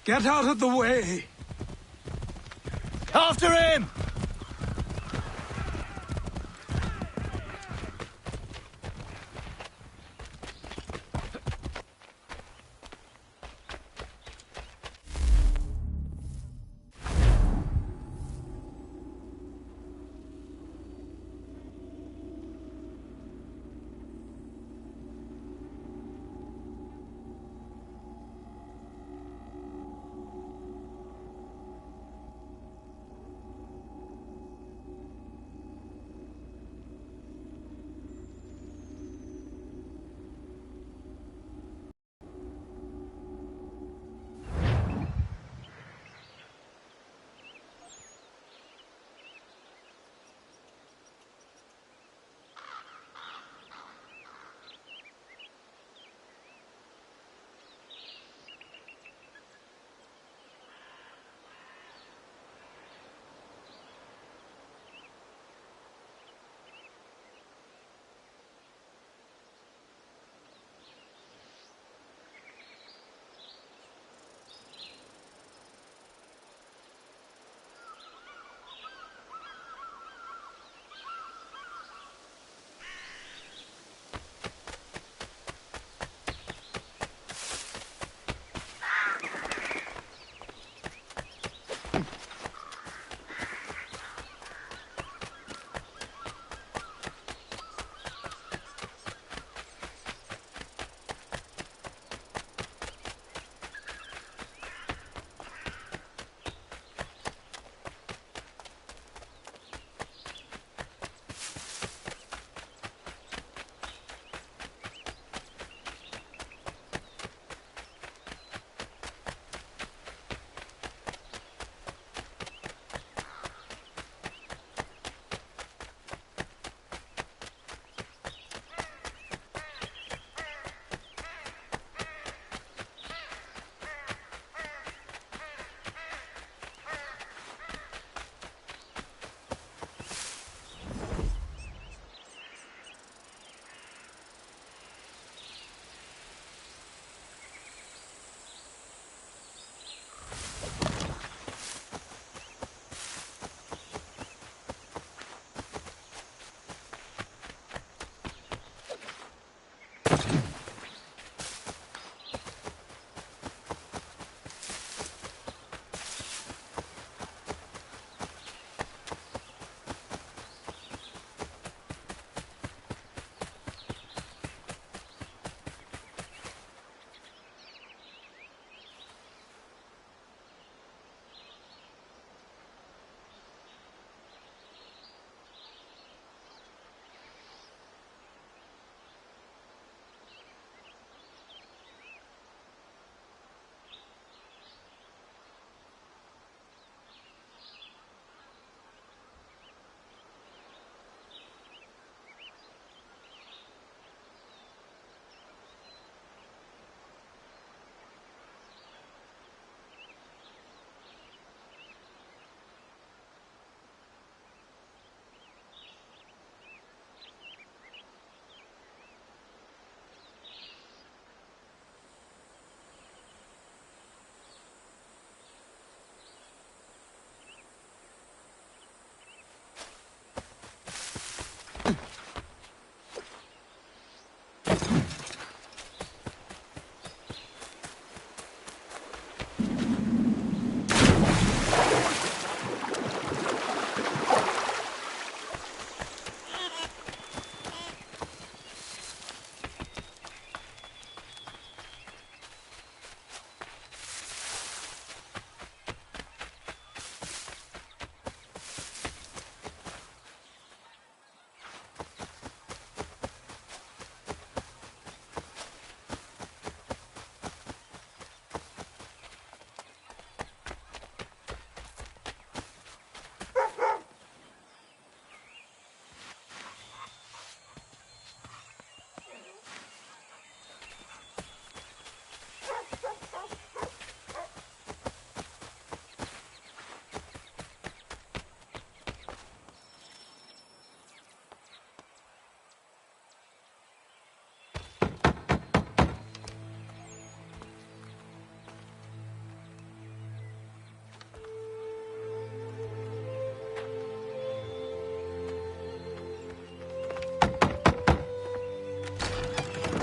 Get out of the way! After him!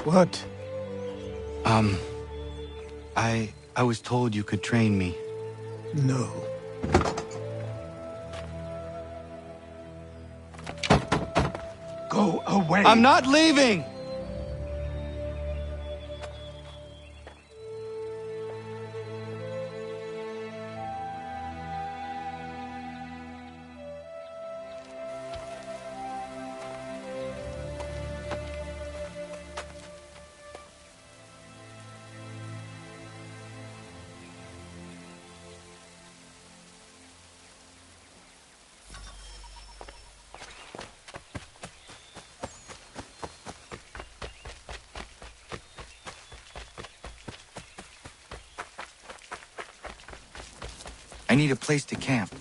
What? I was told you could train me. No. Go away! I'm not leaving! I need a place to camp.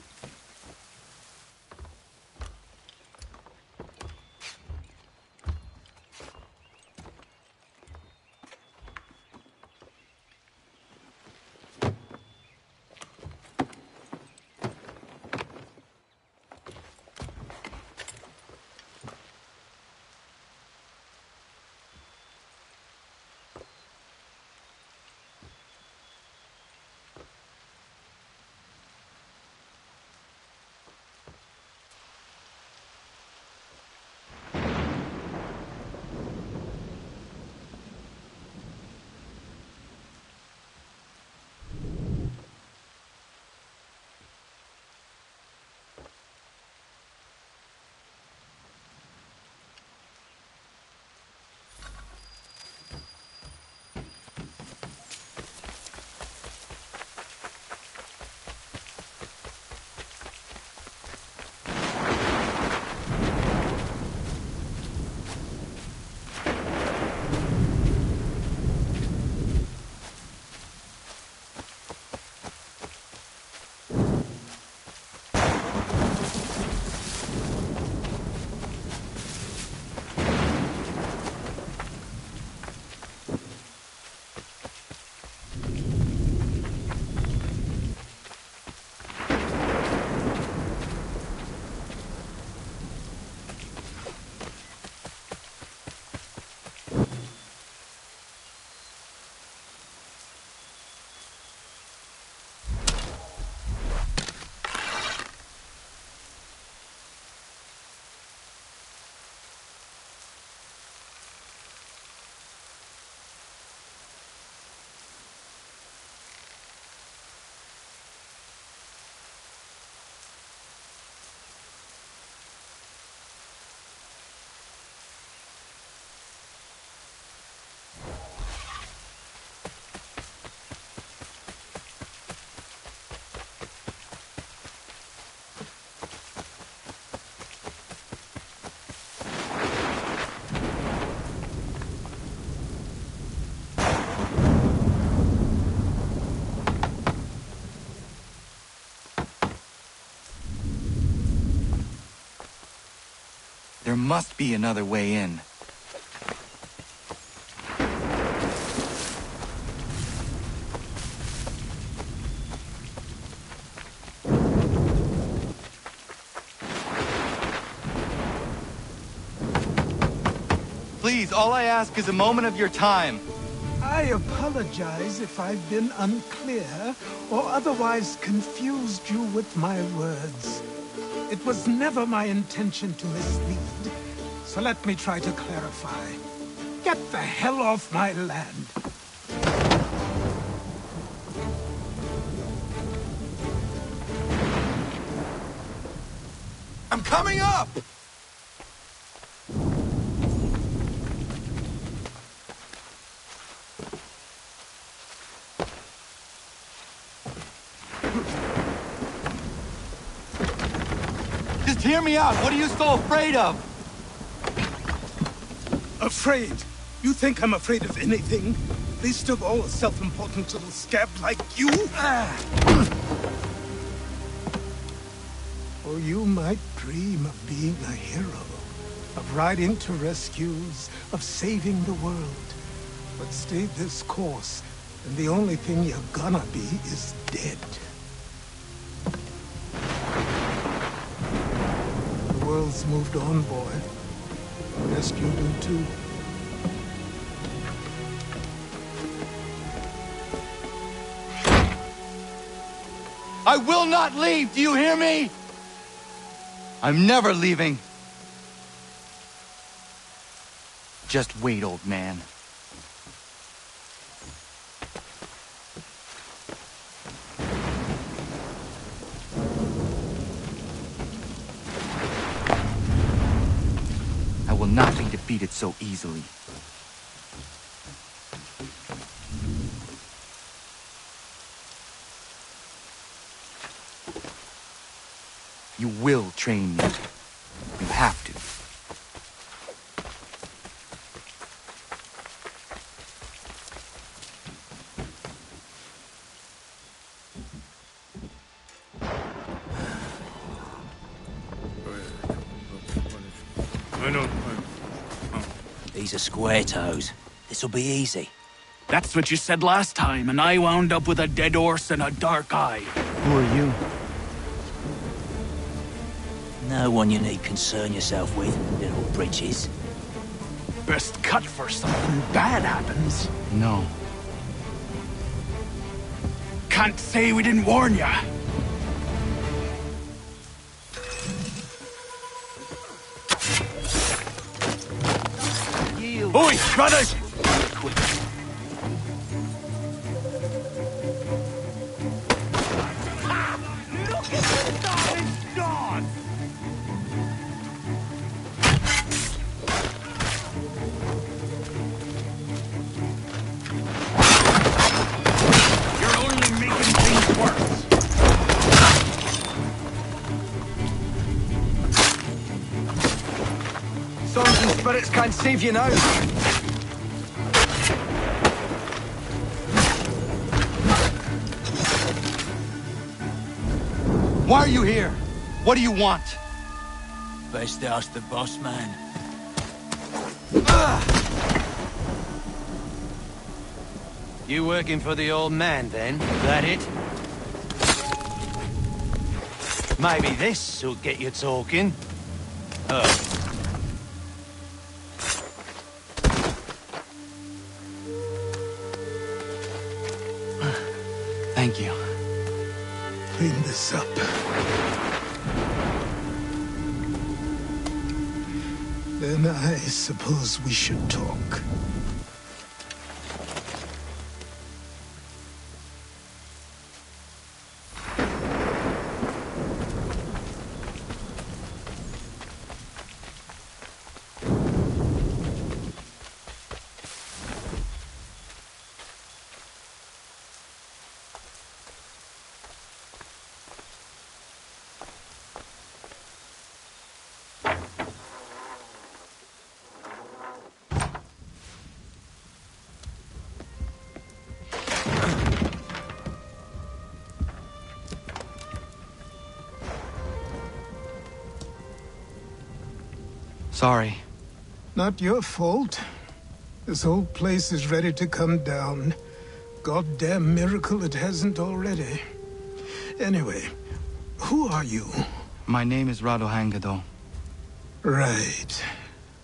There must be another way in. Please, all I ask is a moment of your time. I apologize if I've been unclear or otherwise confused you with my words. It was never my intention to mislead, so let me try to clarify. Get the hell off my land. I'm coming up! Just hear me out. What are you so afraid of? Afraid? You think I'm afraid of anything? Least of all a self-important little scab like you? Or you might dream of being a hero, of riding to rescues, of saving the world. But stay this course, and the only thing you're gonna be is dead. The world's moved on, boy. I rescued him too. I will not leave, do you hear me? I'm never leaving. Just wait, old man. I will not be defeated so easily. You will train me. You have to. These are square toes. This'll be easy. That's what you said last time, and I wound up with a dead horse and a dark eye. Who are you? No one you need concern yourself with, little britches. Best cut for something bad happens. No. Can't say we didn't warn ya. Oi, brothers! You're only making things worse. Songs and spirits can't save you now. Why are you here? What do you want? Best ask the boss man. You working for the old man, then? That it? Maybe this'll get you talking. Oh. Thank you. Clean this up. Then I suppose we should talk. Sorry. Not your fault. This whole place is ready to come down. Goddamn miracle it hasn't already. Anyway, who are you? My name is Radohangado. Right.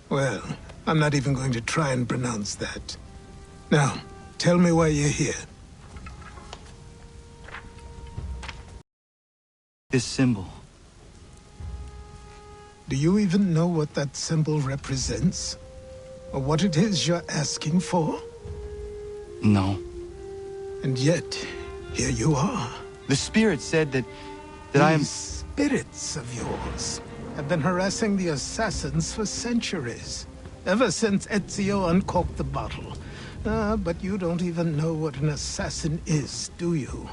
Well, I'm not even going to try and pronounce that. Now, tell me why you're here. This symbol. Do you even know what that symbol represents? Or what it is you're asking for? No. And yet, here you are. The spirit said that I am... These spirits of yours have been harassing the assassins for centuries. Ever since Ezio uncorked the bottle. But you don't even know what an assassin is, do you?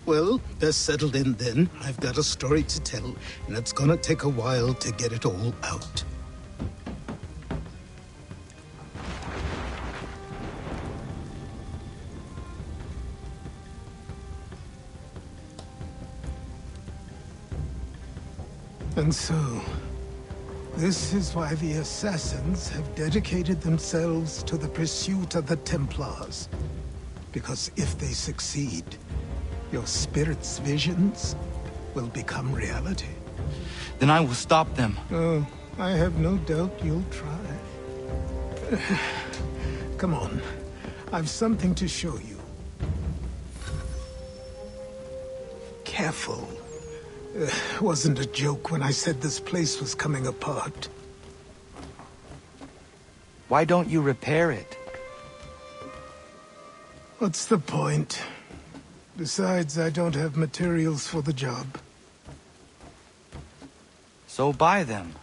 Well, they're settled in then. I've got a story to tell, and it's gonna take a while to get it all out. And so, this is why the Assassins have dedicated themselves to the pursuit of the Templars. Because if they succeed, your spirit's visions will become reality. Then I will stop them. Oh, I have no doubt you'll try. Come on, I've something to show you. careful. Wasn't a joke when I said this place was coming apart. Why don't you repair it? What's the point? Besides, I don't have materials for the job. So buy them.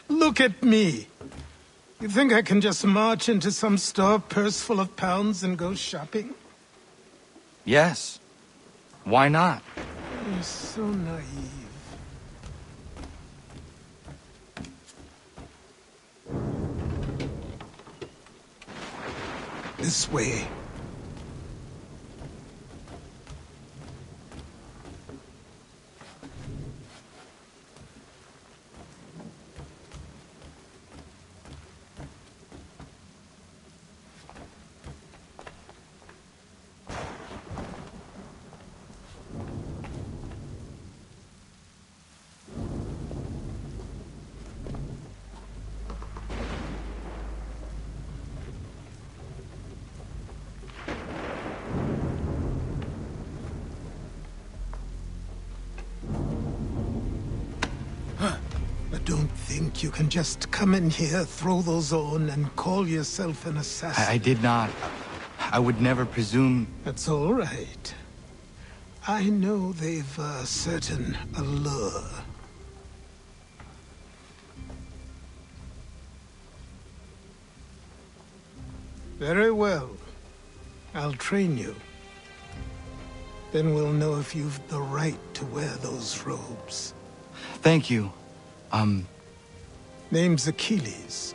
Look at me! You think I can just march into some store, purse full of pounds, and go shopping? Yes. Why not? You're so naive. This way. Don't think you can just come in here, throw those on, and call yourself an assassin. I did not. I would never presume... That's all right. I know they've a certain allure. Very well. I'll train you. Then we'll know if you've the right to wear those robes. Thank you. Name's Achilles.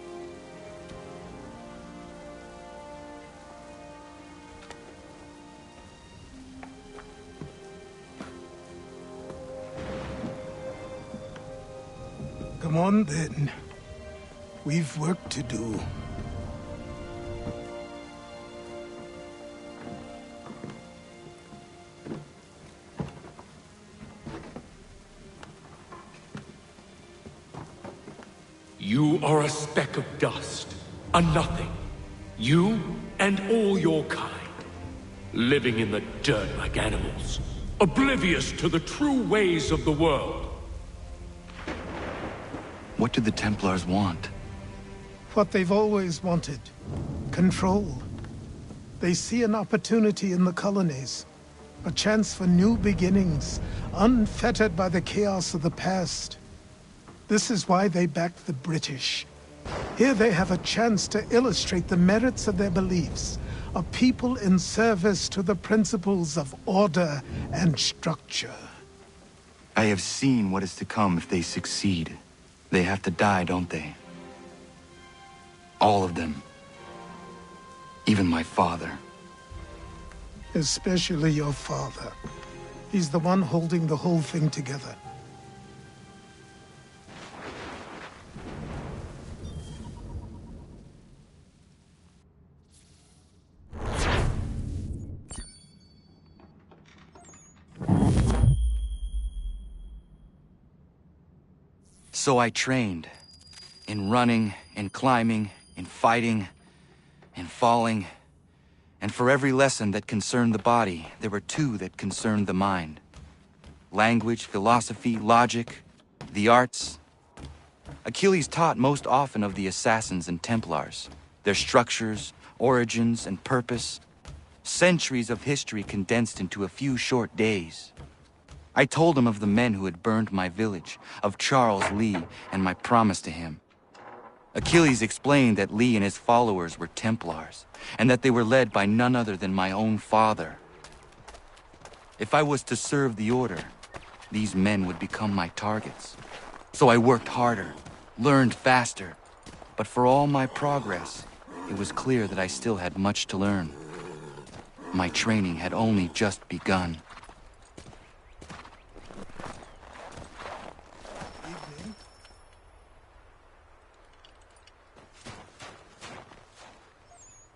Come on, then. We've work to do. You are a speck of dust, a nothing. You and all your kind. Living in the dirt like animals. Oblivious to the true ways of the world. What do the Templars want? What they've always wanted. Control. They see an opportunity in the colonies. A chance for new beginnings, unfettered by the chaos of the past. This is why they backed the British. Here they have a chance to illustrate the merits of their beliefs. A people in service to the principles of order and structure. I have seen what is to come if they succeed. They have to die, don't they? All of them. Even my father. Especially your father. He's the one holding the whole thing together. So I trained. In running, in climbing, in fighting, in falling. And for every lesson that concerned the body, there were two that concerned the mind. Language, philosophy, logic, the arts. Achilles taught most often of the assassins and Templars, their structures, origins, and purpose. Centuries of history condensed into a few short days. I told him of the men who had burned my village, of Charles Lee, and my promise to him. Achilles explained that Lee and his followers were Templars, and that they were led by none other than my own father. If I was to serve the order, these men would become my targets. So I worked harder, learned faster, but for all my progress, it was clear that I still had much to learn. My training had only just begun.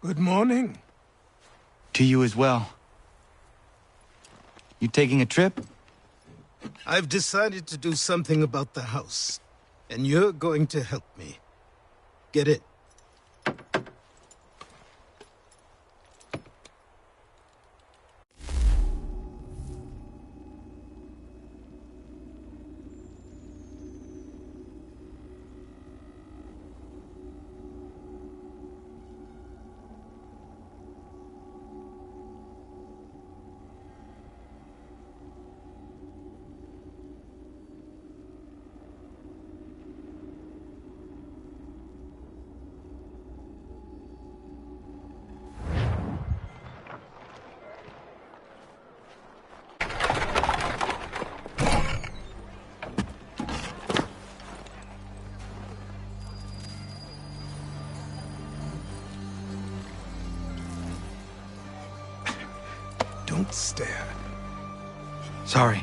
Good morning. To you as well. You taking a trip? I've decided to do something about the house, and you're going to help me. Get it? Don't stare. Sorry.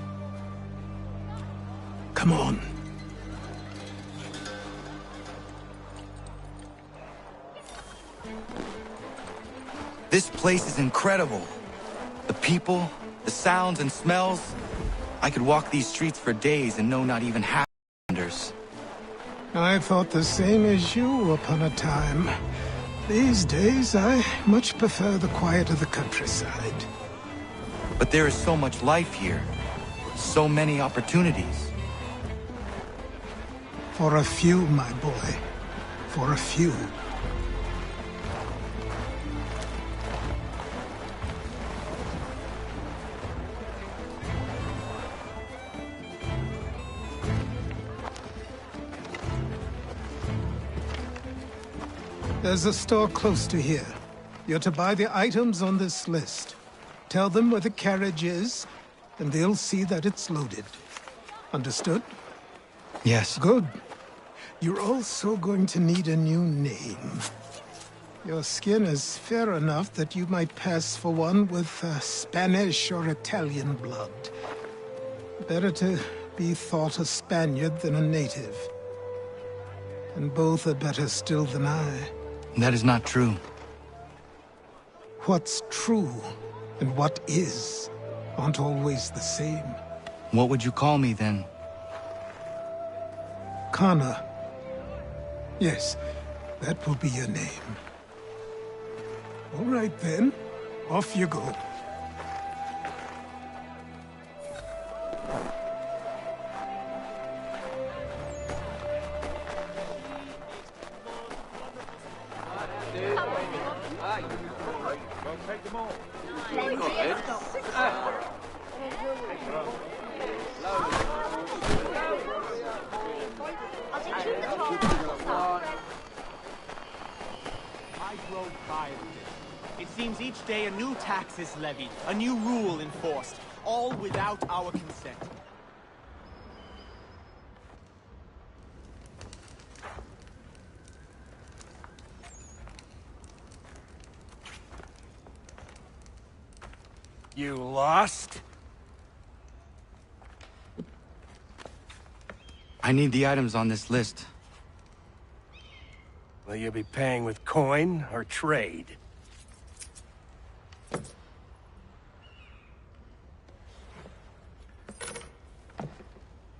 Come on. This place is incredible. The people, the sounds and smells. I could walk these streets for days and know not even half the wonders. I thought the same as you upon a time. These days, I much prefer the quiet of the countryside. But there is so much life here. So many opportunities. For a few, my boy. For a few. There's a store close to here. You're to buy the items on this list. Tell them where the carriage is, and they'll see that it's loaded. Understood? Yes. Good. You're also going to need a new name. Your skin is fair enough that you might pass for one with Spanish or Italian blood. Better to be thought a Spaniard than a native. And both are better still than I. That is not true. What's true and what is aren't always the same. What would you call me then? Kana. Yes, that will be your name. All right then, off you go. It seems each day a new tax is levied, a new rule enforced, all without our consent. You lost? I need the items on this list. Will you be paying with coin or trade?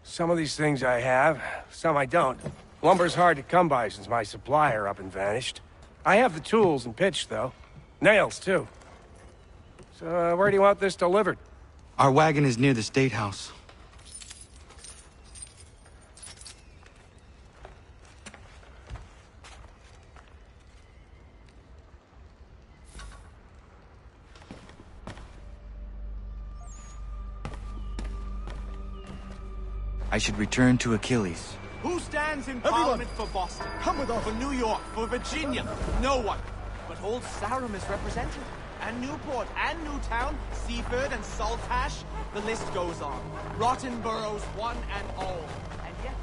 Some of these things I have, some I don't. Lumber's hard to come by since my supplier up and vanished. I have the tools and pitch, though. Nails, too. So, where do you want this delivered? Our wagon is near the State House. I should return to Achilles. Who stands in Parliament for Boston? Come with us. For New York, for Virginia? No one. But Old Sarum is represented. And Newport, and Newtown, Seaford, and Saltash. The list goes on. Rotten boroughs, one and all. And yet...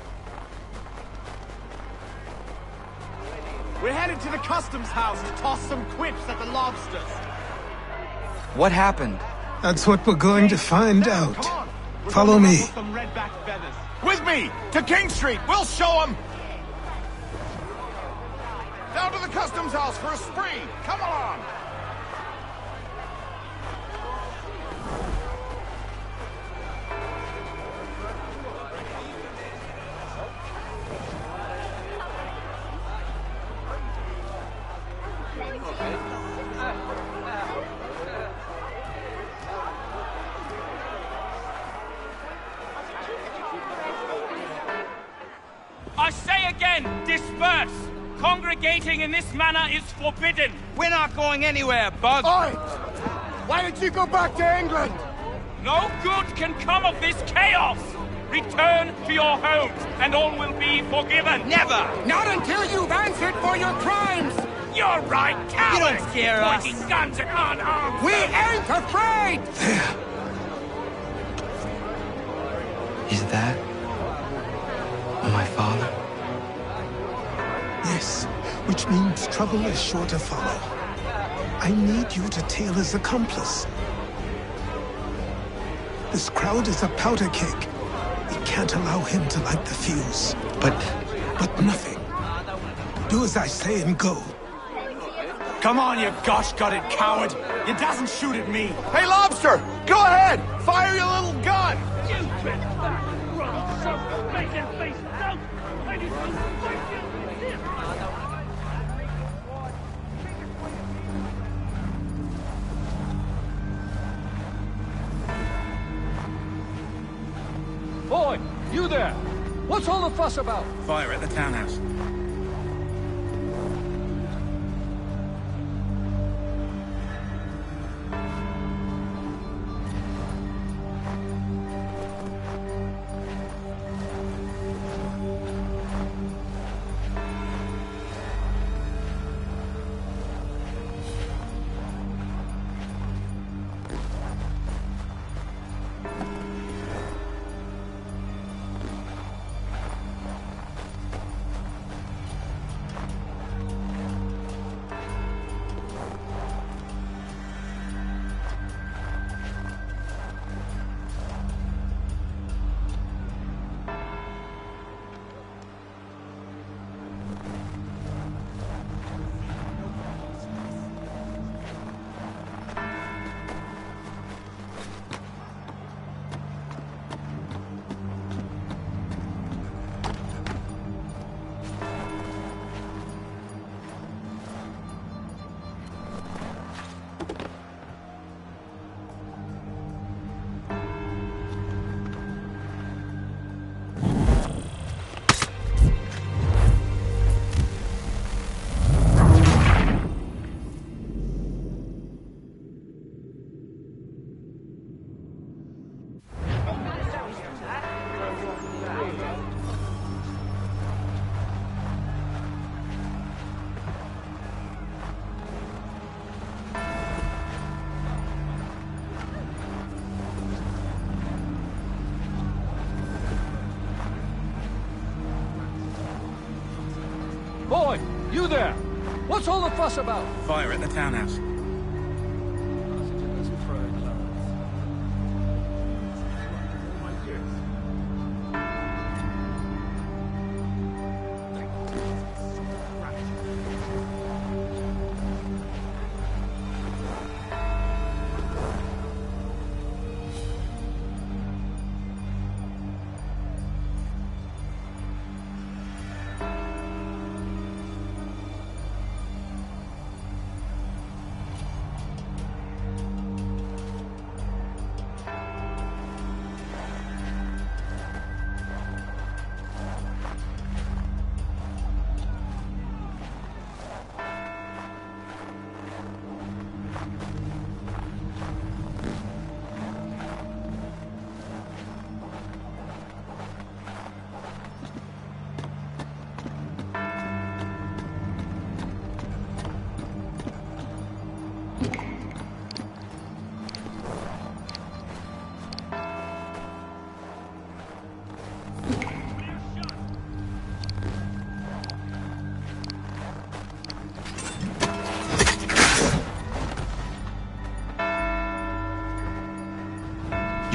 We're headed to the customs house to toss some quips at the lobsters. What happened? That's what we're going to find out. Follow me. Some red-back feathers. With me! To King Street! We'll show them! Down to the customs house for a spree! Come along! I say again, disperse! Congregating in this manner is forbidden! We're not going anywhere, Bug! Oi! Why did you go back to England? No good can come of this chaos! Return to your homes, and all will be forgiven! Never! Not until you've answered for your crimes! You're right, cowards! You don't scare us! Pointing guns at unarmed... We ain't afraid! Is that my father? Yes, which means trouble is sure to follow. I need you to tail his accomplice. This crowd is a powder keg. We can't allow him to light the fuse. But nothing. Do as I say and go. Come on, you gosh-gutted coward! You doesn't shoot at me! Hey, Lobster! Go ahead! Fire your little gun! Boy, you there! What's all the fuss about? Fire at the townhouse. Boy, you there! What's all the fuss about? Fire at the townhouse.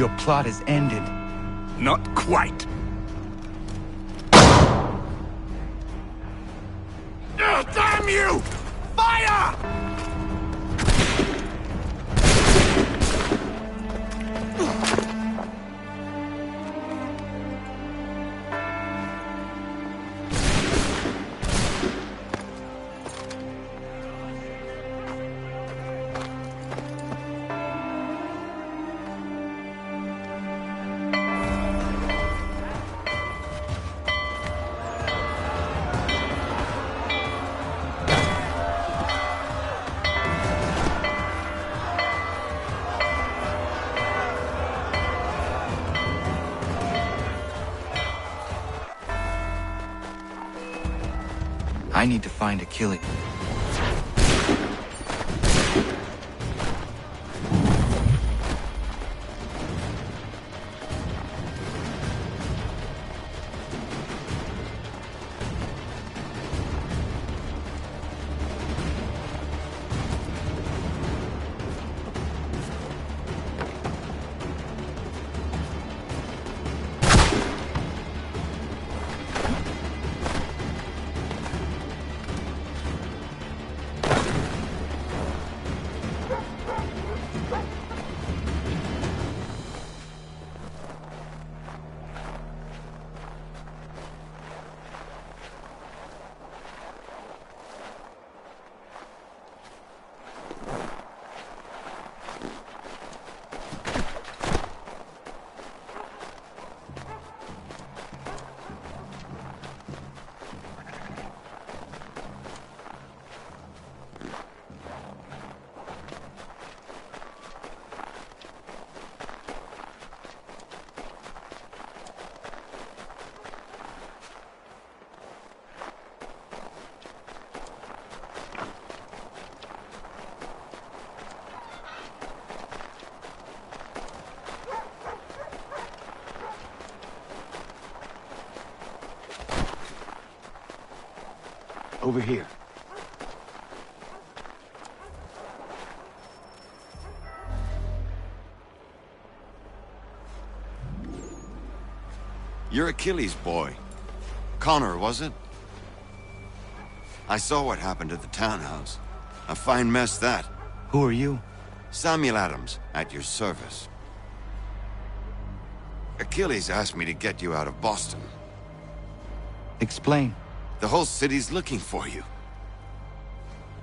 your plot is ended. Not quite. Damn you! Fire! I need to find a killing. Over here. You're Achilles' boy. Connor, was it? I saw what happened at the townhouse. A fine mess, that. Who are you? Samuel Adams, at your service. Achilles asked me to get you out of Boston. Explain. The whole city's looking for you.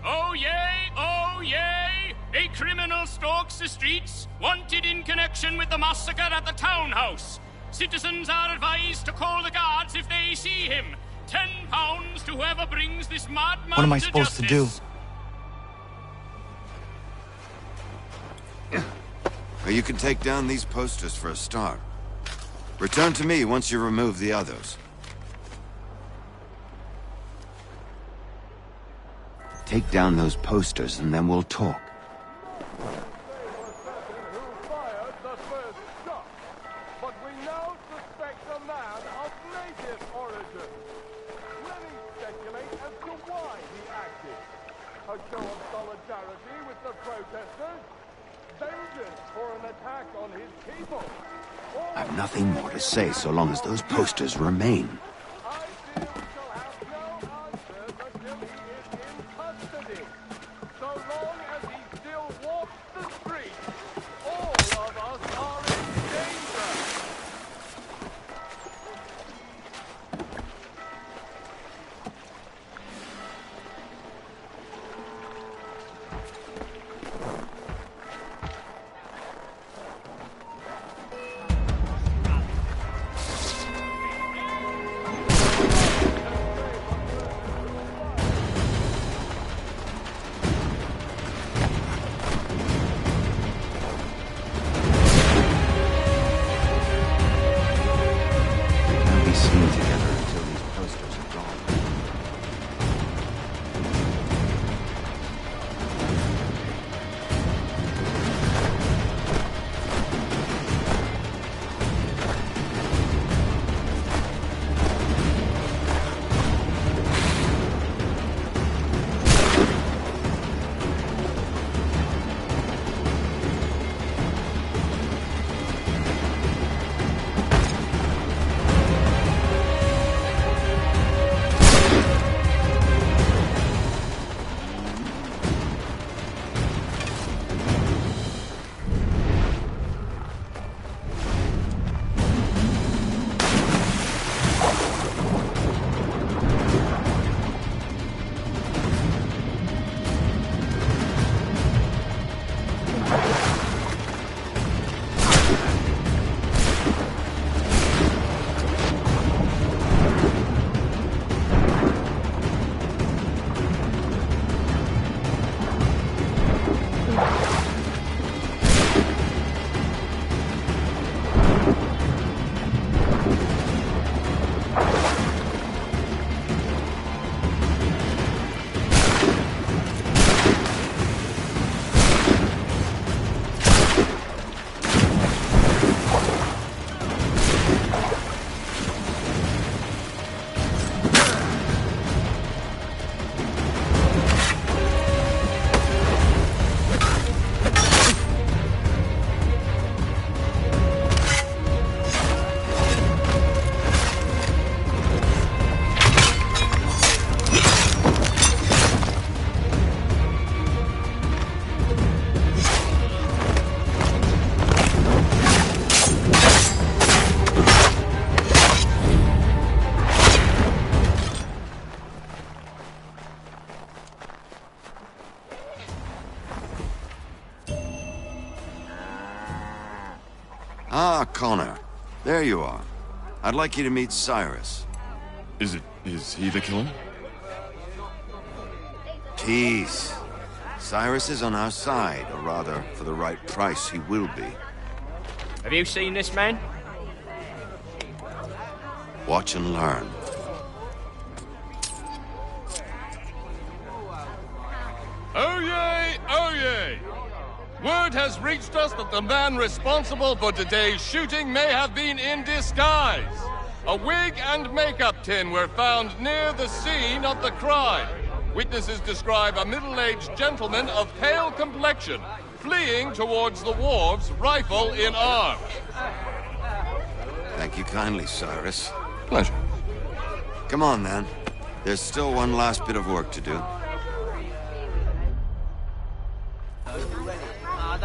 Oh yay, oh yay! A criminal stalks the streets, wanted in connection with the massacre at the townhouse. Citizens are advised to call the guards if they see him. £10 to whoever brings this madman. What am I supposed to do? Well, you can take down these posters for a start. Return to me once you remove the others. Take down those posters and then we'll talk. I've nothing more to say so long as those posters remain. Ah, Connor. There you are. I'd like you to meet Cyrus. Is he the killer? Peace. Cyrus is on our side, or rather, for the right price, he will be. Have you seen this man? Watch and learn. Oh yay! Oh yay! Word has reached us that the man responsible for today's shooting may have been in disguise. A wig and makeup tin were found near the scene of the crime. Witnesses describe a middle-aged gentleman of pale complexion fleeing towards the wharves, rifle in arm. Thank you kindly, Cyrus. Pleasure. Come on, then. There's still one last bit of work to do.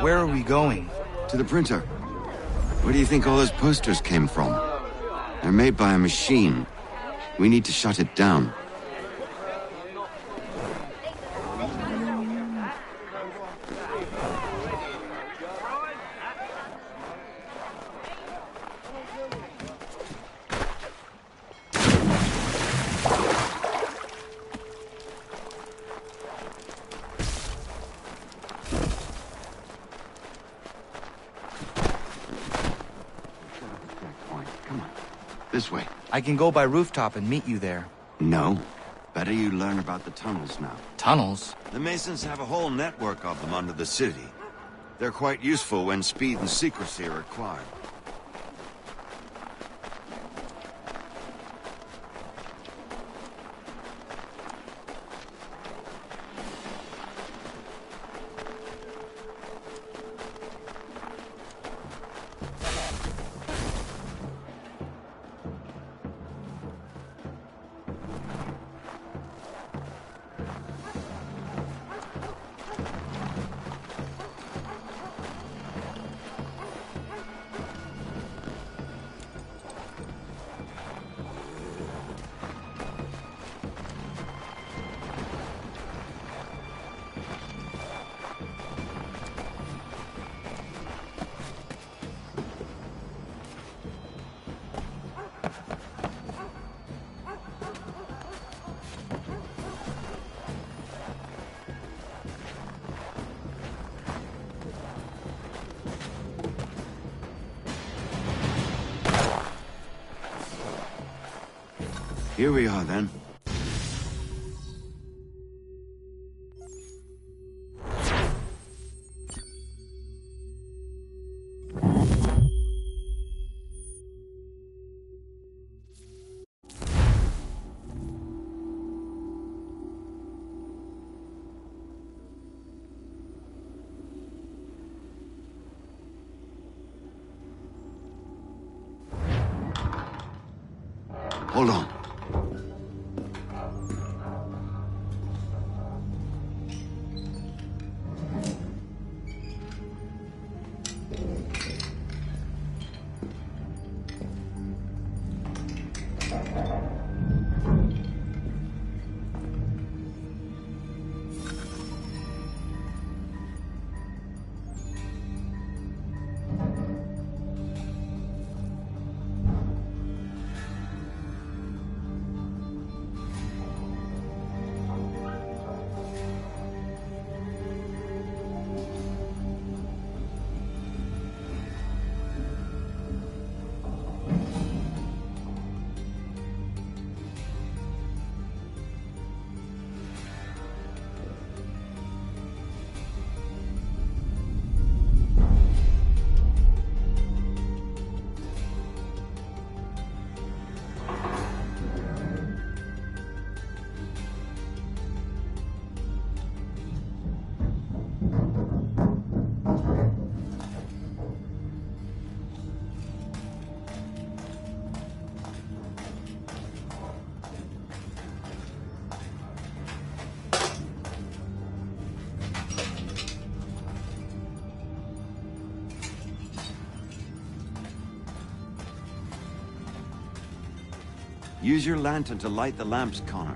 Where are we going? To the printer. Where do you think all those posters came from? They're made by a machine. We need to shut it down. This way. I can go by rooftop and meet you there. No. Better you learn about the tunnels now. Tunnels? The Masons have a whole network of them under the city. They're quite useful when speed and secrecy are required. Here we are, then. Hold on. Use your lantern to light the lamps, Connor.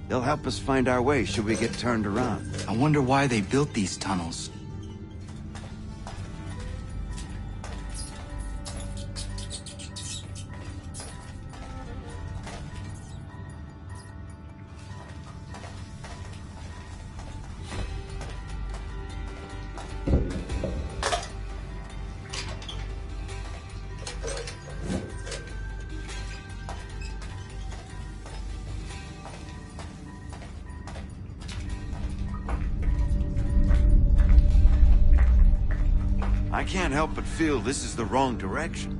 They'll help us find our way should we get turned around. I wonder why they built these tunnels. I can't help but feel this is the wrong direction.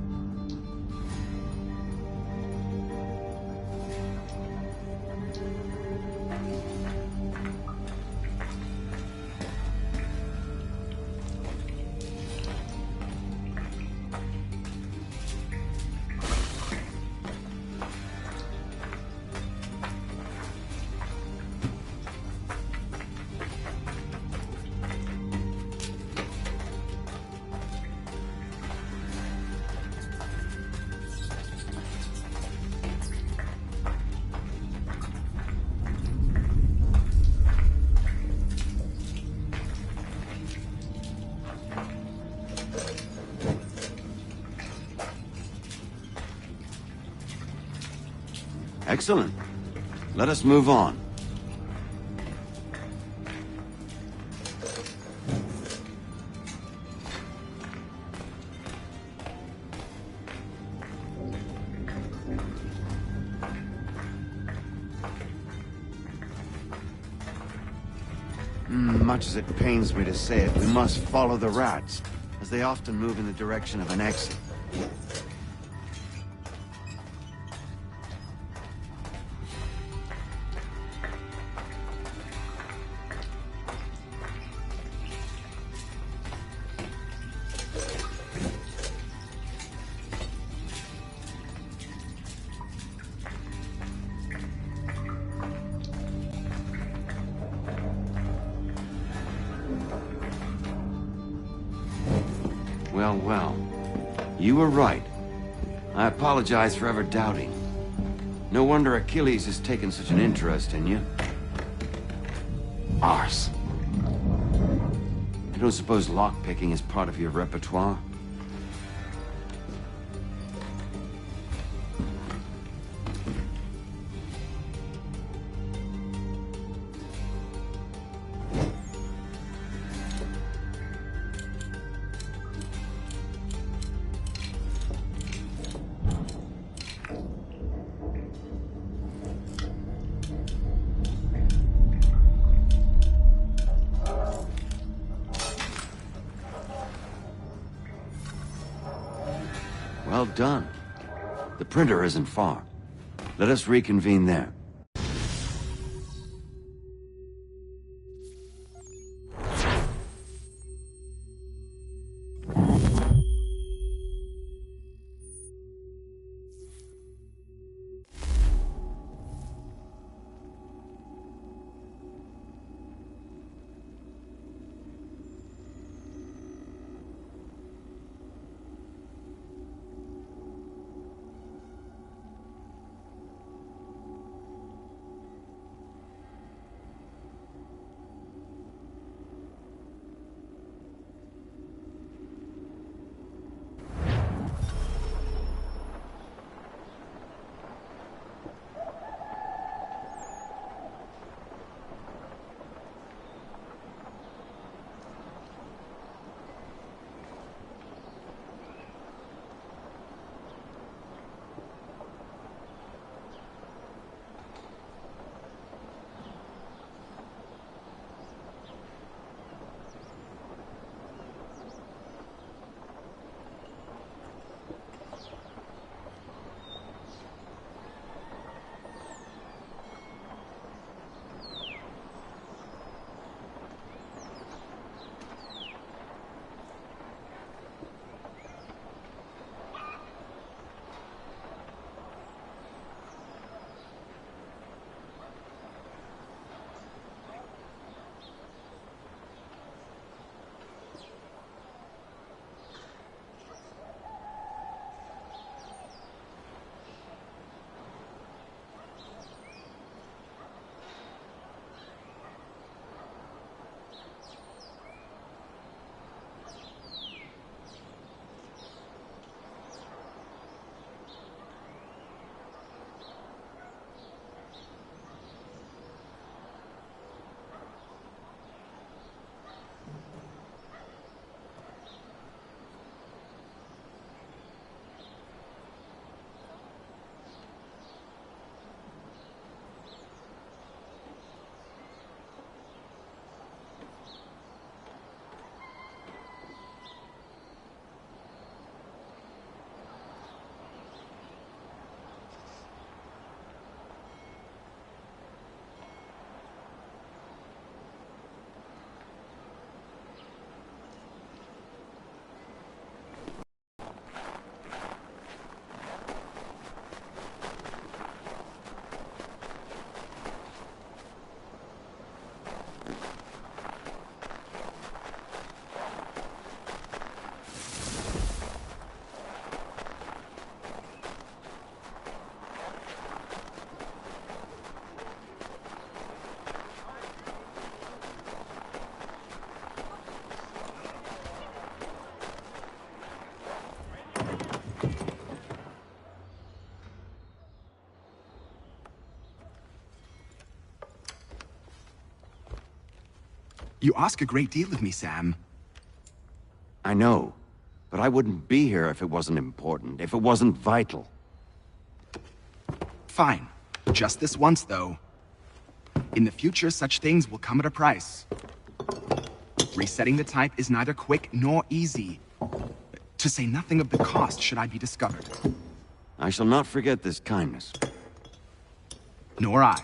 Excellent. Let us move on. Much as it pains me to say it, we must follow the rats, as they often move in the direction of an exit. Well, well. You were right. I apologize for ever doubting. No wonder Achilles has taken such an interest in you. Arse. I don't suppose lockpicking is part of your repertoire? Well done. The printer isn't far. Let us reconvene there. You ask a great deal of me, Sam. I know, but I wouldn't be here if it wasn't important, if it wasn't vital. Fine. Just this once, though. In the future, such things will come at a price. Resetting the type is neither quick nor easy. To say nothing of the cost should I be discovered. I shall not forget this kindness. Nor I.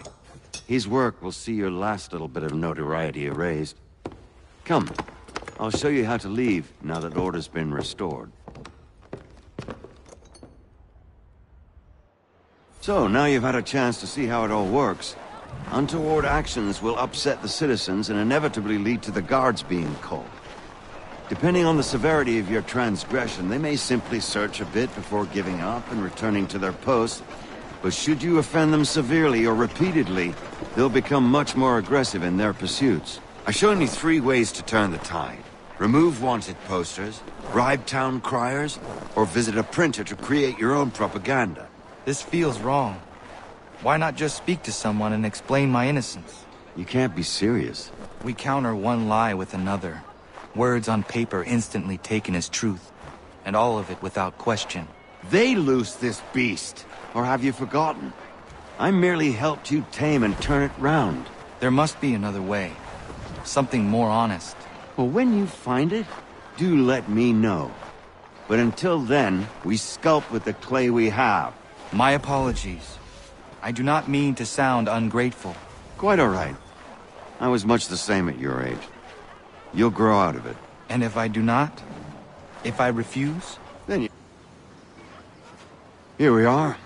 His work will see your last little bit of notoriety erased. Come, I'll show you how to leave now that order's been restored. So, now you've had a chance to see how it all works. Untoward actions will upset the citizens and inevitably lead to the guards being called. Depending on the severity of your transgression, they may simply search a bit before giving up and returning to their posts. But should you offend them severely or repeatedly, they'll become much more aggressive in their pursuits. I've shown you 3 ways to turn the tide. Remove wanted posters, bribe town criers, or visit a printer to create your own propaganda. This feels wrong. Why not just speak to someone and explain my innocence? You can't be serious. We counter one lie with another. Words on paper instantly taken as truth, and all of it without question. They loose this beast, or have you forgotten? I merely helped you tame and turn it round. There must be another way. Something more honest. Well, when you find it, do let me know. But until then, we sculpt with the clay we have. My apologies. I do not mean to sound ungrateful. Quite all right. I was much the same at your age. You'll grow out of it. And if I do not? If I refuse? Then you... Here we are.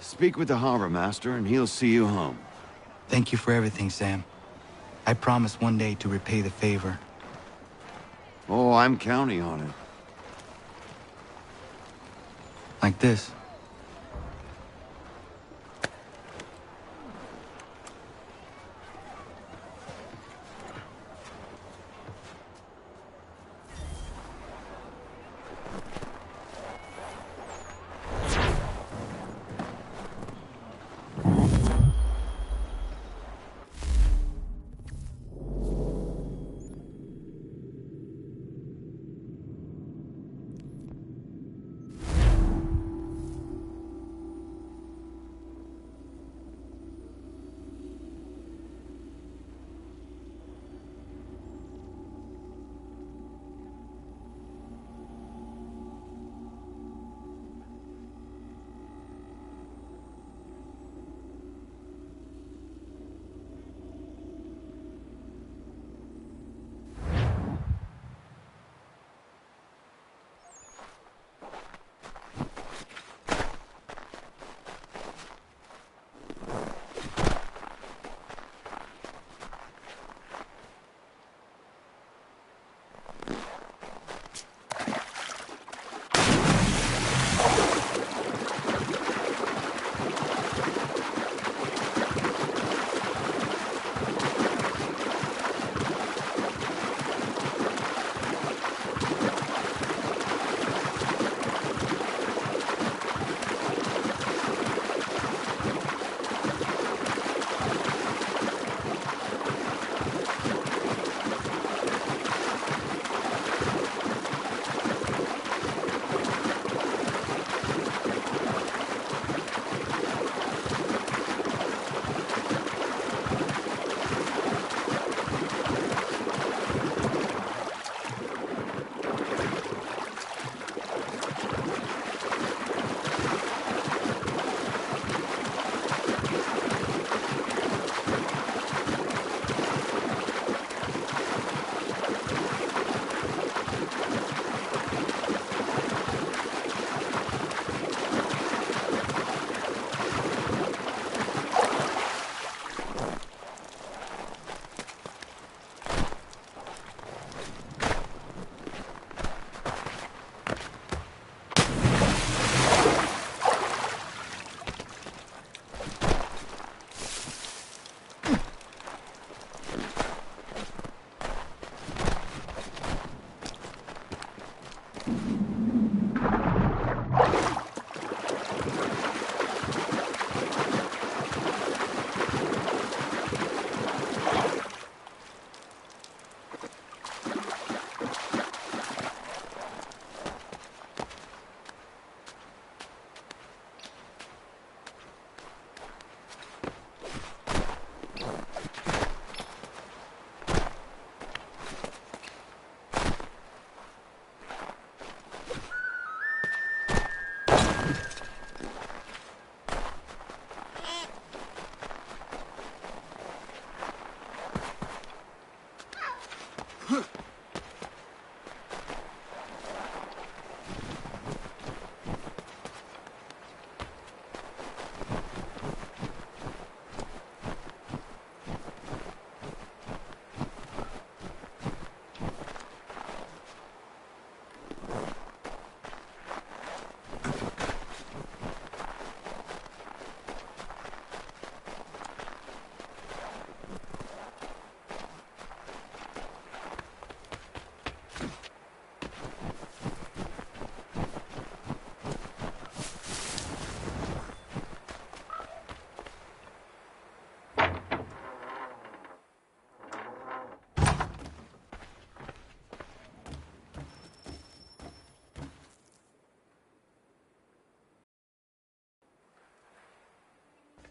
Speak with the harbor master and he'll see you home. Thank you for everything, Sam. I promise one day to repay the favor. Oh, I'm counting on it. Like this.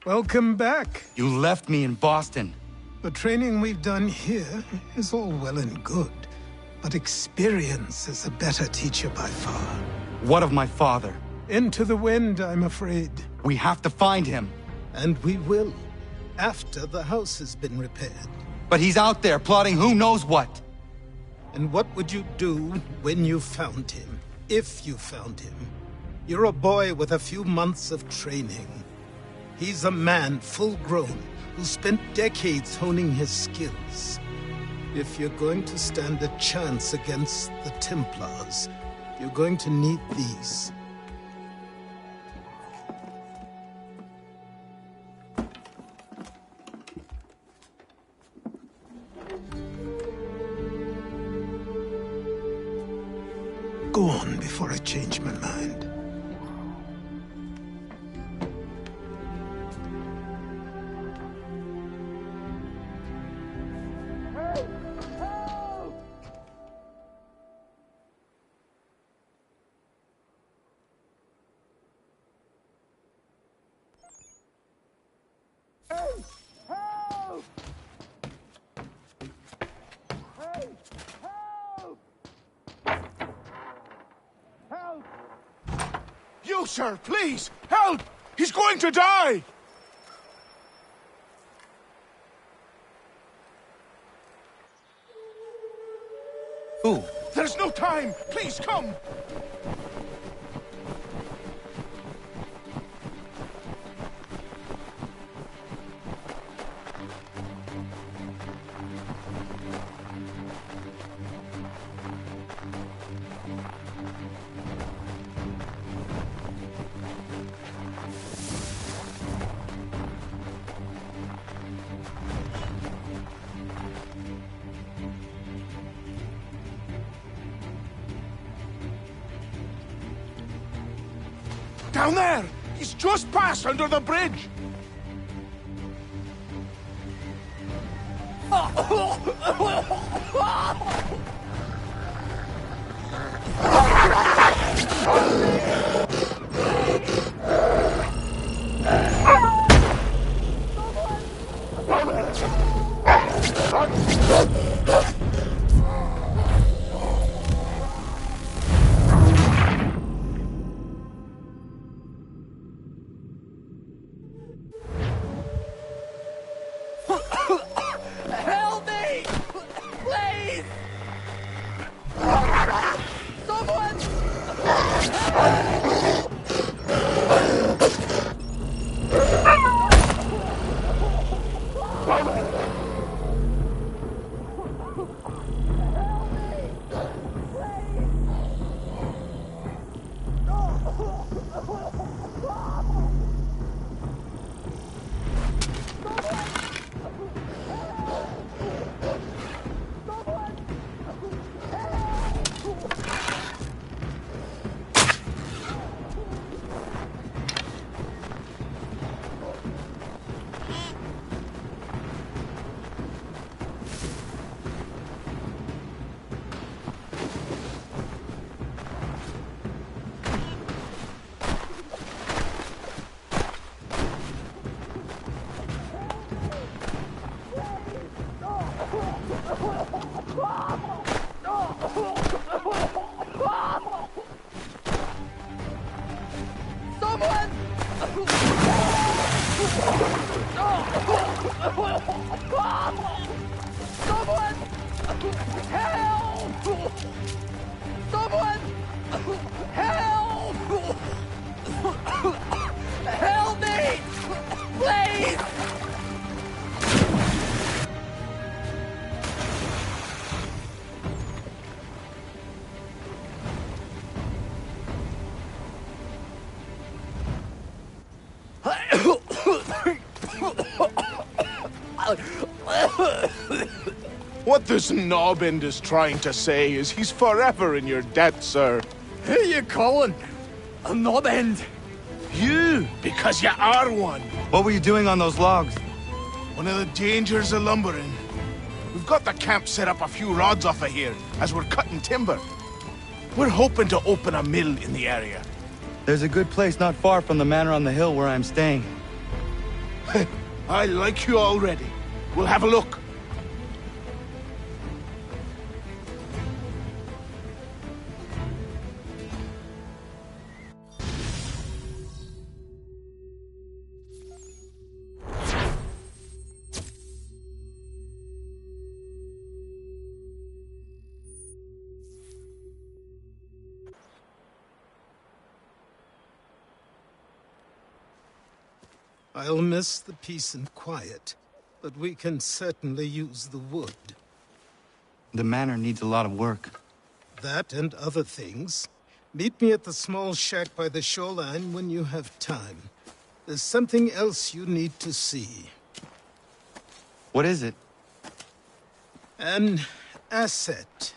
Welcome back. You left me in Boston. The training we've done here is all well and good, but experience is a better teacher by far. What of my father? Into the wind, I'm afraid. We have to find him. And we will, after the house has been repaired. But he's out there plotting who knows what. And what would you do when you found him? If you found him? You're a boy with a few months of training. He's a man, full-grown, who spent decades honing his skills. If you're going to stand a chance against the Templars, you're going to need these. Go on before I change my mind. You, sir, please! Help! He's going to die! Who? There's no time! Please, come! Down there! He's just passed under the bridge! Help me! Please! Someone! this knobbend is trying to say is he's forever in your debt, sir. Who you calling? A knob-end? You, because you are one. What were you doing on those logs? One of the dangers of lumbering. We've got the camp set up a few rods off of here, as we're cutting timber. We're hoping to open a mill in the area. There's a good place not far from the manor on the hill where I'm staying. I like you already. We'll have a look. I'll miss the peace and quiet, but we can certainly use the wood. The manor needs a lot of work. That and other things. Meet me at the small shack by the shoreline when you have time. There's something else you need to see. What is it? An asset.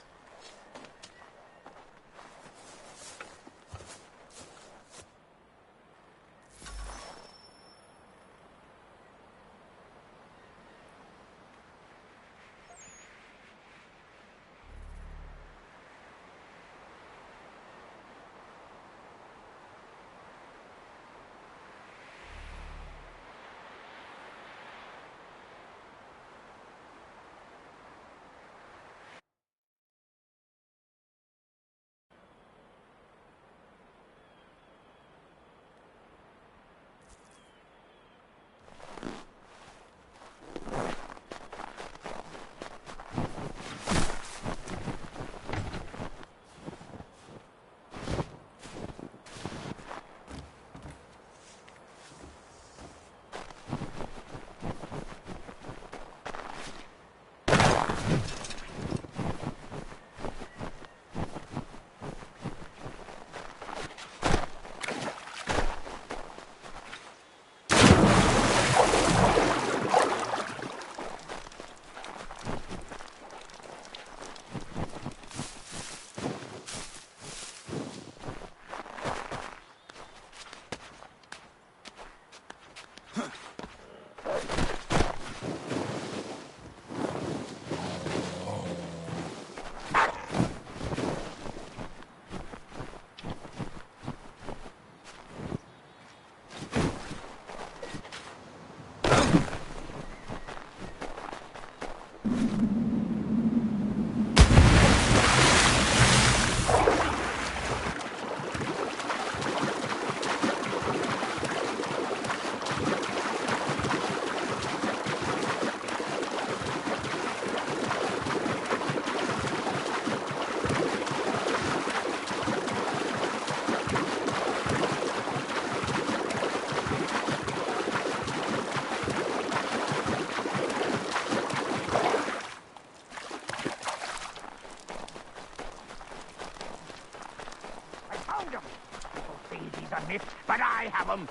But I have them.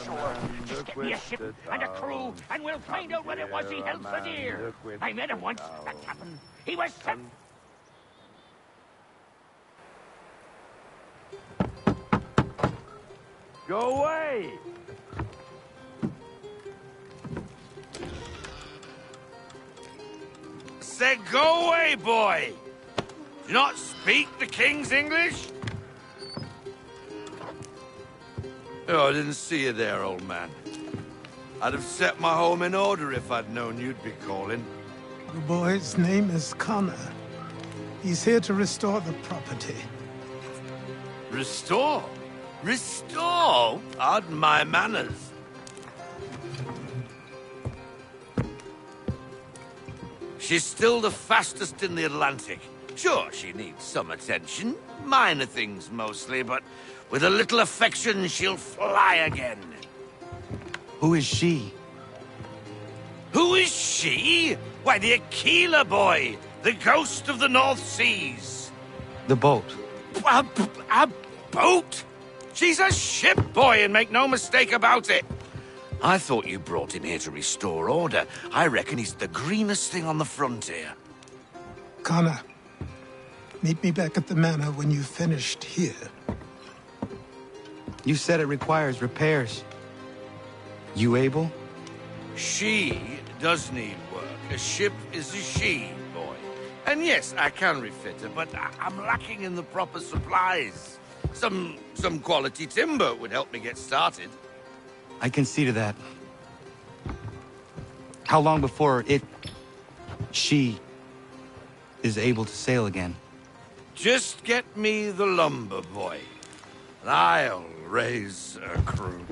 Sure, just get me a ship and a crew, and we'll find out what it was he held so dear. I met him once, that captain. He was set. Go away! Said go away, boy! Do you not speak the King's English? Oh, I didn't see you there, old man. I'd have set my home in order if I'd known you'd be calling. The boy's name is Connor. He's here to restore the property. Restore? Restore? Pardon my manners. She's still the fastest in the Atlantic. Sure, she needs some attention. Minor things mostly, but with a little affection, she'll fly again. Who is she? Who is she? Why, the Aquila boy, the ghost of the North Seas. The boat. A boat? She's a ship, boy, and make no mistake about it. I thought you brought him here to restore order. I reckon he's the greenest thing on the frontier. Connor, meet me back at the manor when you've finished here. You said it requires repairs. You able? She does need work. A ship is a she, boy. And yes, I can refit her, but I'm lacking in the proper supplies. Some quality timber would help me get started. I can see to that. How long before she is able to sail again? Just get me the lumber, boy, and I'll raise a crew.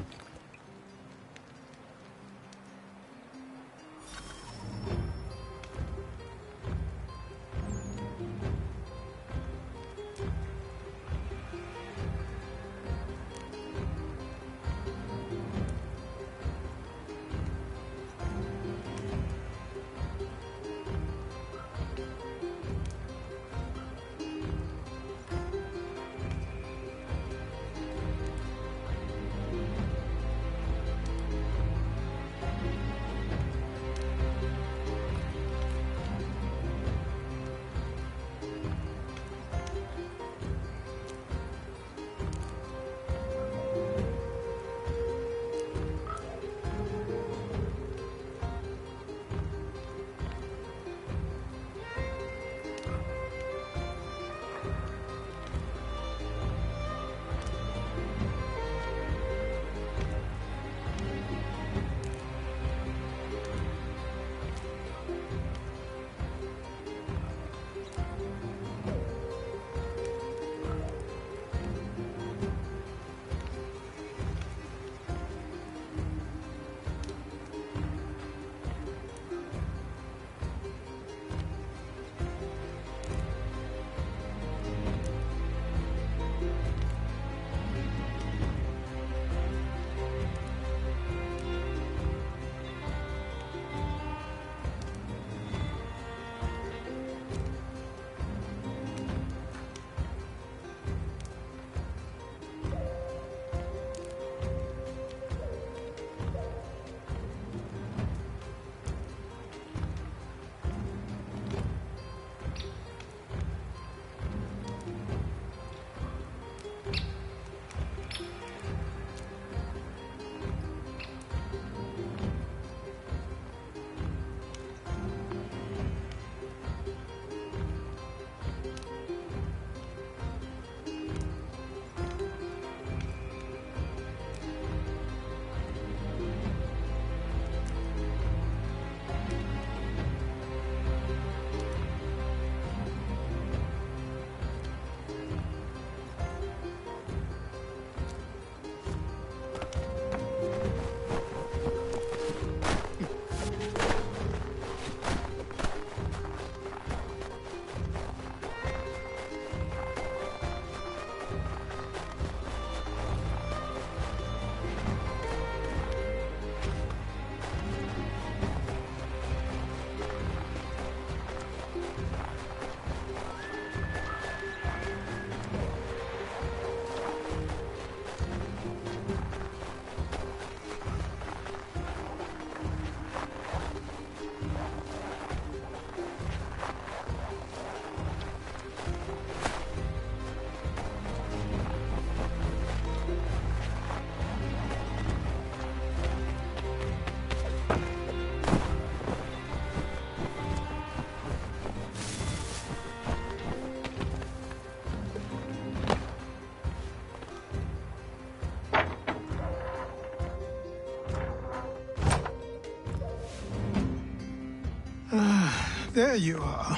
There you are.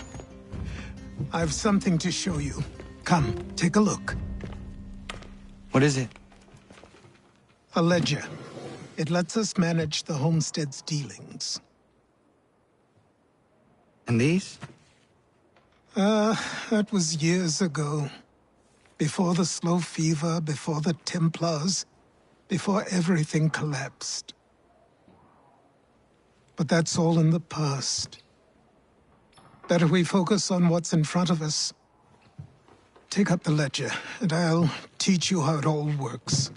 I've something to show you. Come, take a look. What is it? A ledger. It lets us manage the homestead's dealings. And these? That was years ago. Before the slow fever, before the Templars, before everything collapsed. But that's all in the past. Better we focus on what's in front of us. Take up the ledger, and I'll teach you how it all works.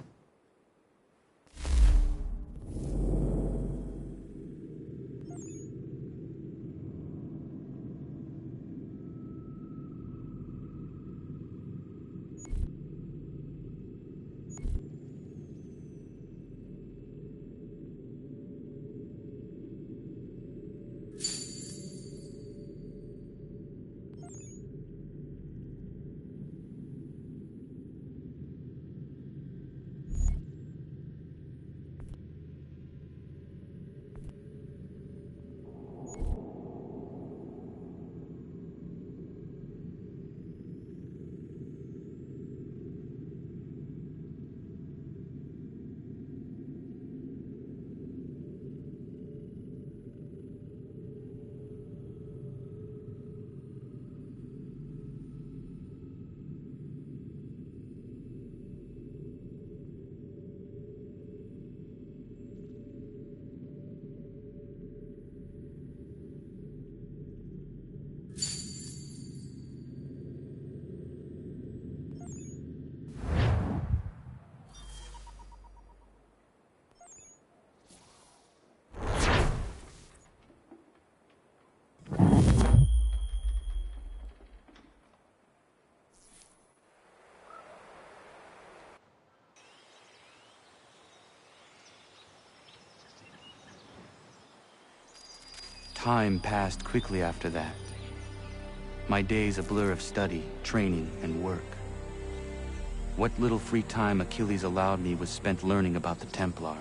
Time passed quickly after that. My days a blur of study, training, and work. What little free time Achilles allowed me was spent learning about the Templars,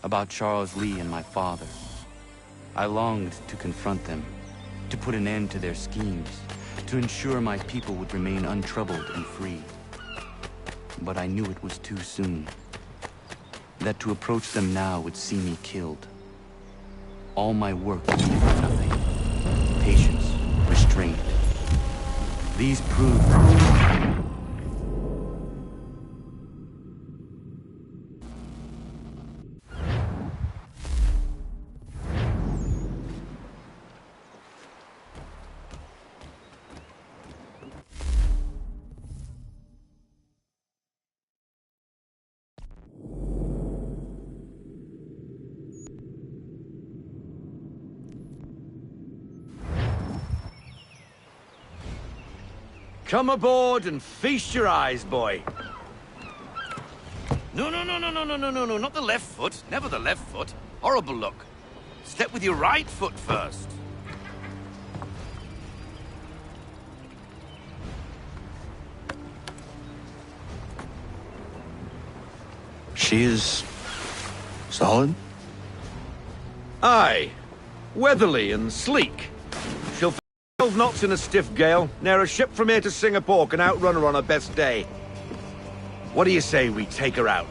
about Charles Lee and my father. I longed to confront them, to put an end to their schemes, to ensure my people would remain untroubled and free. But I knew it was too soon, that to approach them now would see me killed. All my work would be for nothing. Patience, restraint. These proved... Come aboard and feast your eyes, boy. No, not the left foot. Never the left foot. Horrible look. Step with your right foot first. She is... solid? Aye. Weatherly and sleek. She'll 12 knots in a stiff gale, near a ship from here to Singapore can outrun her on her best day. What do you say we take her out?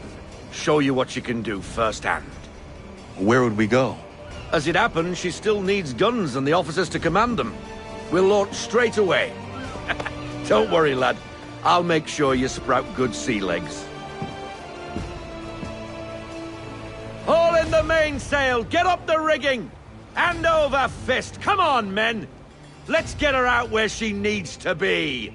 Show you what she can do firsthand. Where would we go? As it happens, she still needs guns and the officers to command them. We'll launch straight away. Don't worry, lad. I'll make sure you sprout good sea legs. Haul in the mainsail! Get up the rigging! Hand over fist! Come on, men! Let's get her out where she needs to be!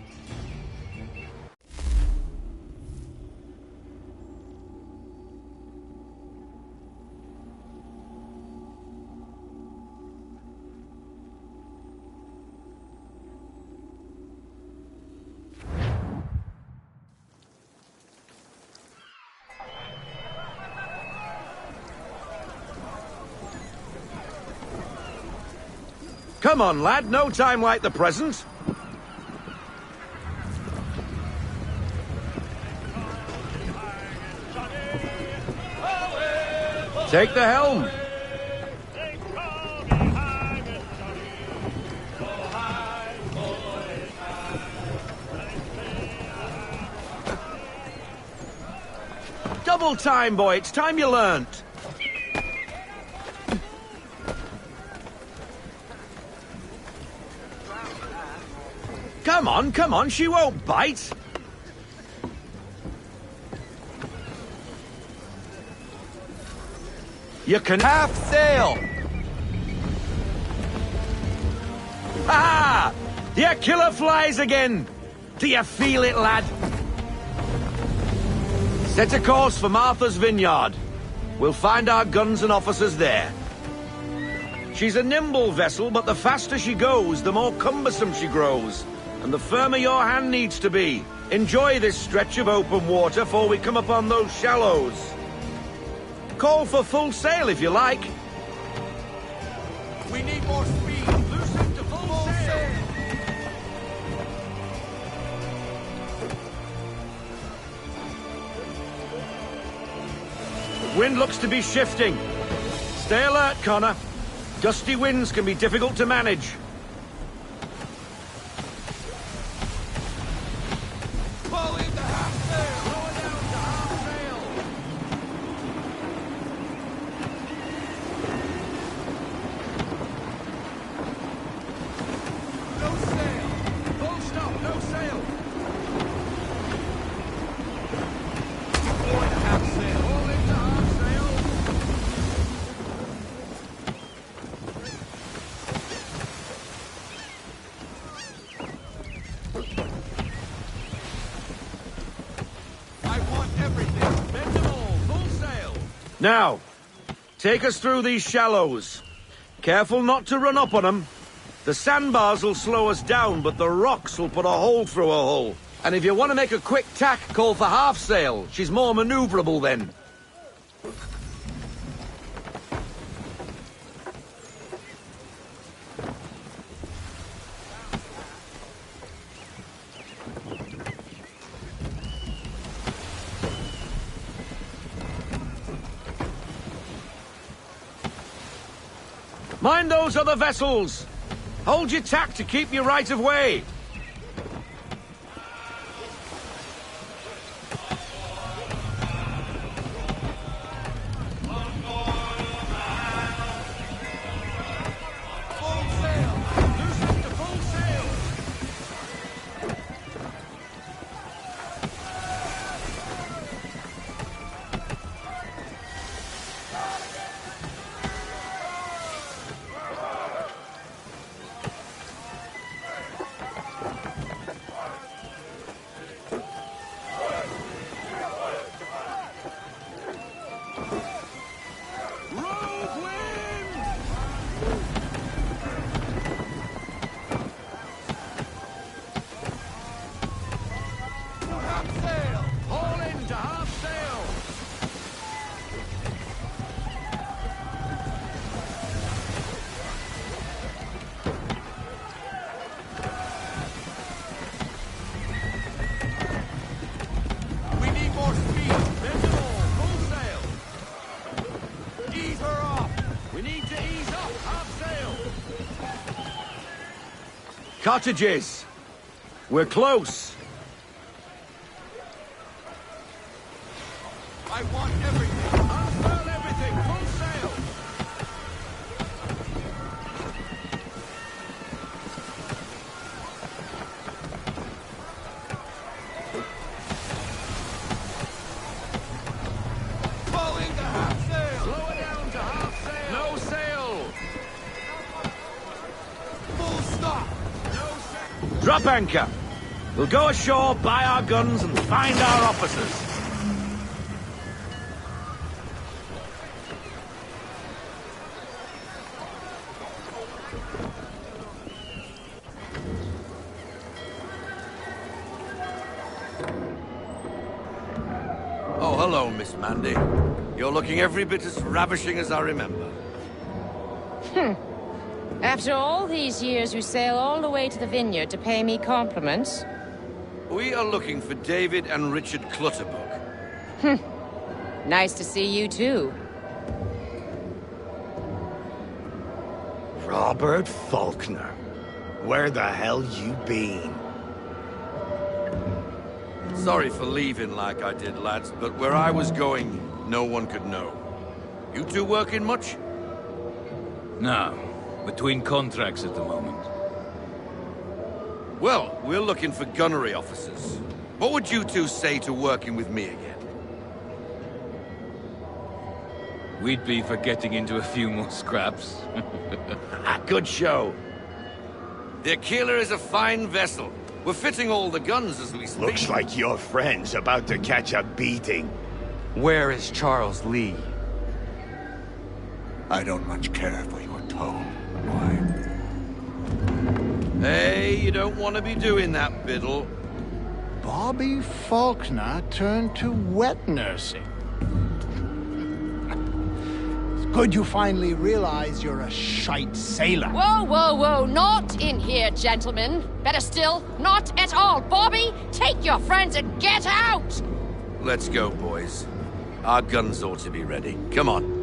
Come on, lad, no time like the present. Take the helm. Double time, boy, it's time you learnt. Come on, she won't bite. You can half sail. Ha! Your killer flies again. Do you feel it, lad? Set a course for Martha's Vineyard. We'll find our guns and officers there. She's a nimble vessel, but the faster she goes, the more cumbersome she grows. And the firmer your hand needs to be. Enjoy this stretch of open water before we come upon those shallows. Call for full sail if you like. We need more speed. Loosen to full sail. The wind looks to be shifting. Stay alert, Connor. Gusty winds can be difficult to manage. Now, take us through these shallows. Careful not to run up on them. The sandbars will slow us down, but the rocks will put a hole through a hull. And if you want to make a quick tack, call for half sail. She's more maneuverable then. Find those other vessels! Hold your tack to keep your right of way! Cottages! We're close! I want everything! Unfurl everything! Full sail! Falling to half sail! Slow it down to half sail! No sail! Full stop! Drop anchor! We'll go ashore, buy our guns, and find our officers. Oh, hello, Miss Mandy. You're looking every bit as ravishing as I remember. After all these years, you sail all the way to the vineyard to pay me compliments? We are looking for David and Richard Clutterbuck. Nice to see you, too. Robert Faulkner. Where the hell you been? Sorry for leaving like I did, lads, but where I was going, no one could know. You two working much? No. Between contracts at the moment. Well, we're looking for gunnery officers. What would you two say to working with me again? We'd be for getting into a few more scraps. Good show. The Aquila is a fine vessel. We're fitting all the guns as we speak. Looks like your friend's about to catch a beating. Where is Charles Lee? I don't much care for your tone. Hey, you don't want to be doing that, Biddle. Bobby Faulkner turned to wet nursing. It's good you finally realize you're a shite sailor. Whoa, whoa, whoa, not in here, gentlemen. Better still, not at all. Bobby, take your friends and get out! Let's go, boys. Our guns ought to be ready. Come on.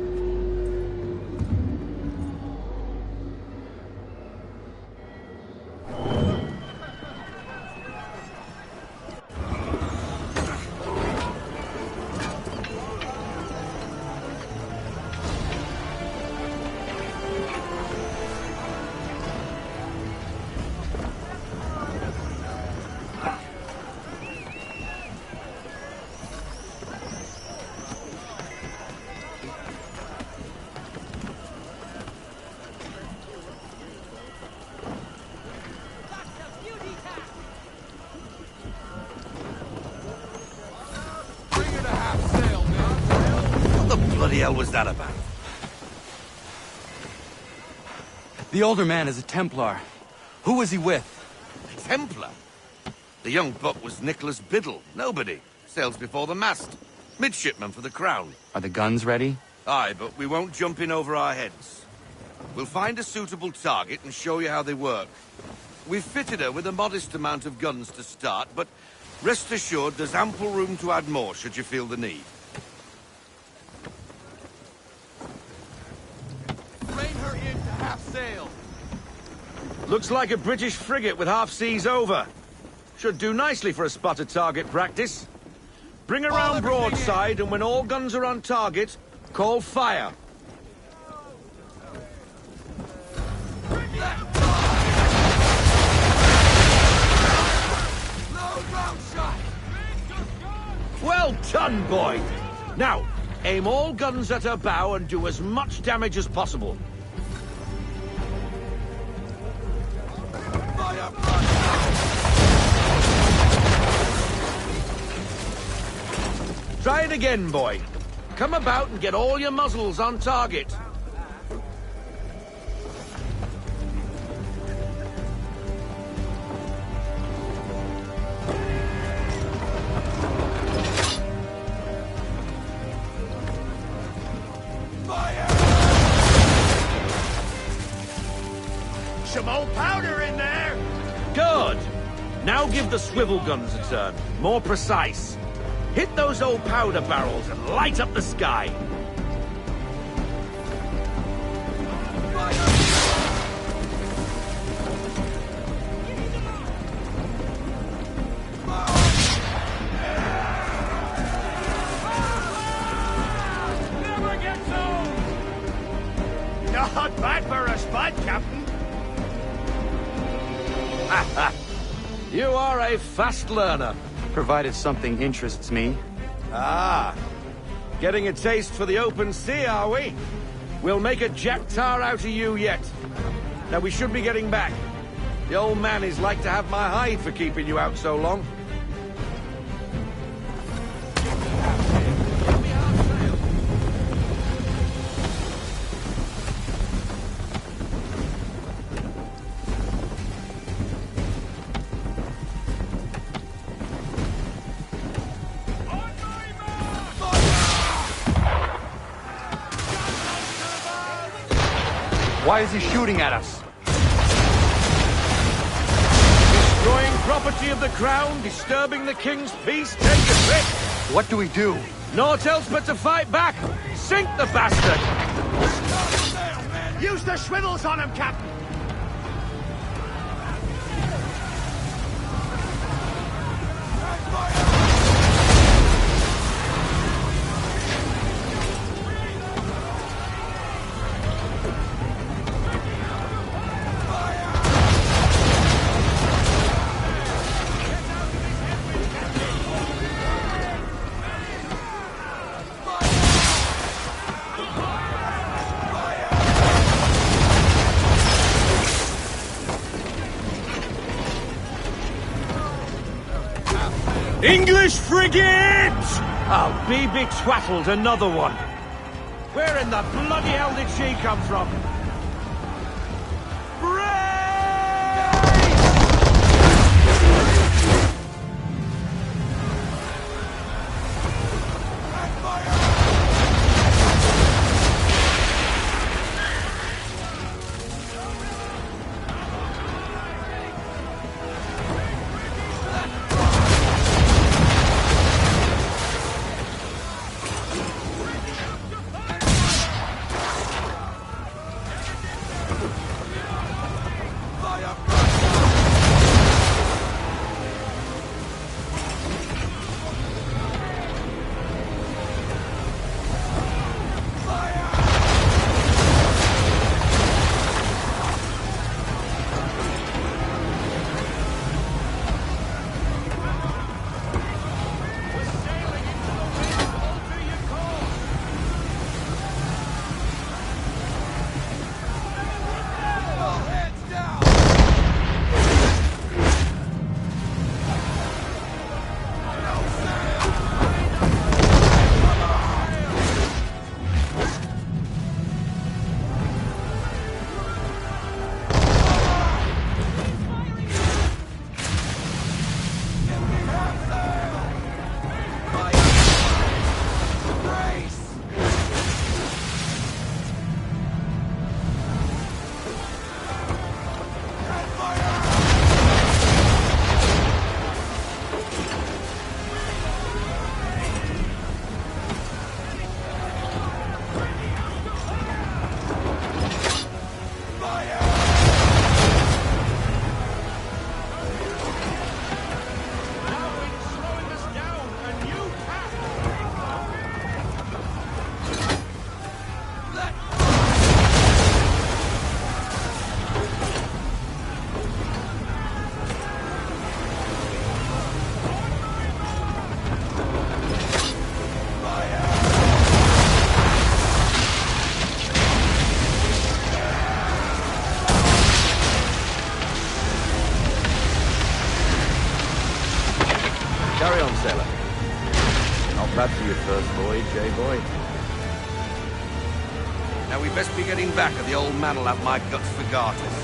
What the hell was that about? The older man is a Templar. Who was he with? A Templar? The young buck was Nicholas Biddle. Nobody. Sails before the mast. Midshipman for the Crown. Are the guns ready? Aye, but we won't jump in over our heads. We'll find a suitable target and show you how they work. We've fitted her with a modest amount of guns to start, but rest assured there's ample room to add more should you feel the need. Rein her in to half Looks like a British frigate with half seas over. Should do nicely for a spotted target practice. Bring around broadside, and when all guns are on target, call fire. Well done, boy! Now, aim all guns at her bow and do as much damage as possible. Try it again, boy. Come about and get all your muzzles on target. Some old powder in there! Good! Now give the swivel guns a turn. More precise. Hit those old powder barrels and light up the sky. Never gets old! Not bad for a spud, Captain. You are a fast learner. Provided something interests me. Ah, getting a taste for the open sea, are we? We'll make a jack tar out of you yet. Now we should be getting back. The old man is like to have my hide for keeping you out so long. Why is he shooting at us? Destroying property of the crown, disturbing the king's peace, take a trick. What do we do? Naught else but to fight back. Sink the bastard! Use the swivels on him, Captain! English frigate! I'll be betwattled, another one. Where in the bloody hell did she come from? Carry on, sailor. Not bad for your first voyage, eh, boy? Now we best be getting back, or the old man'll have my guts for garters.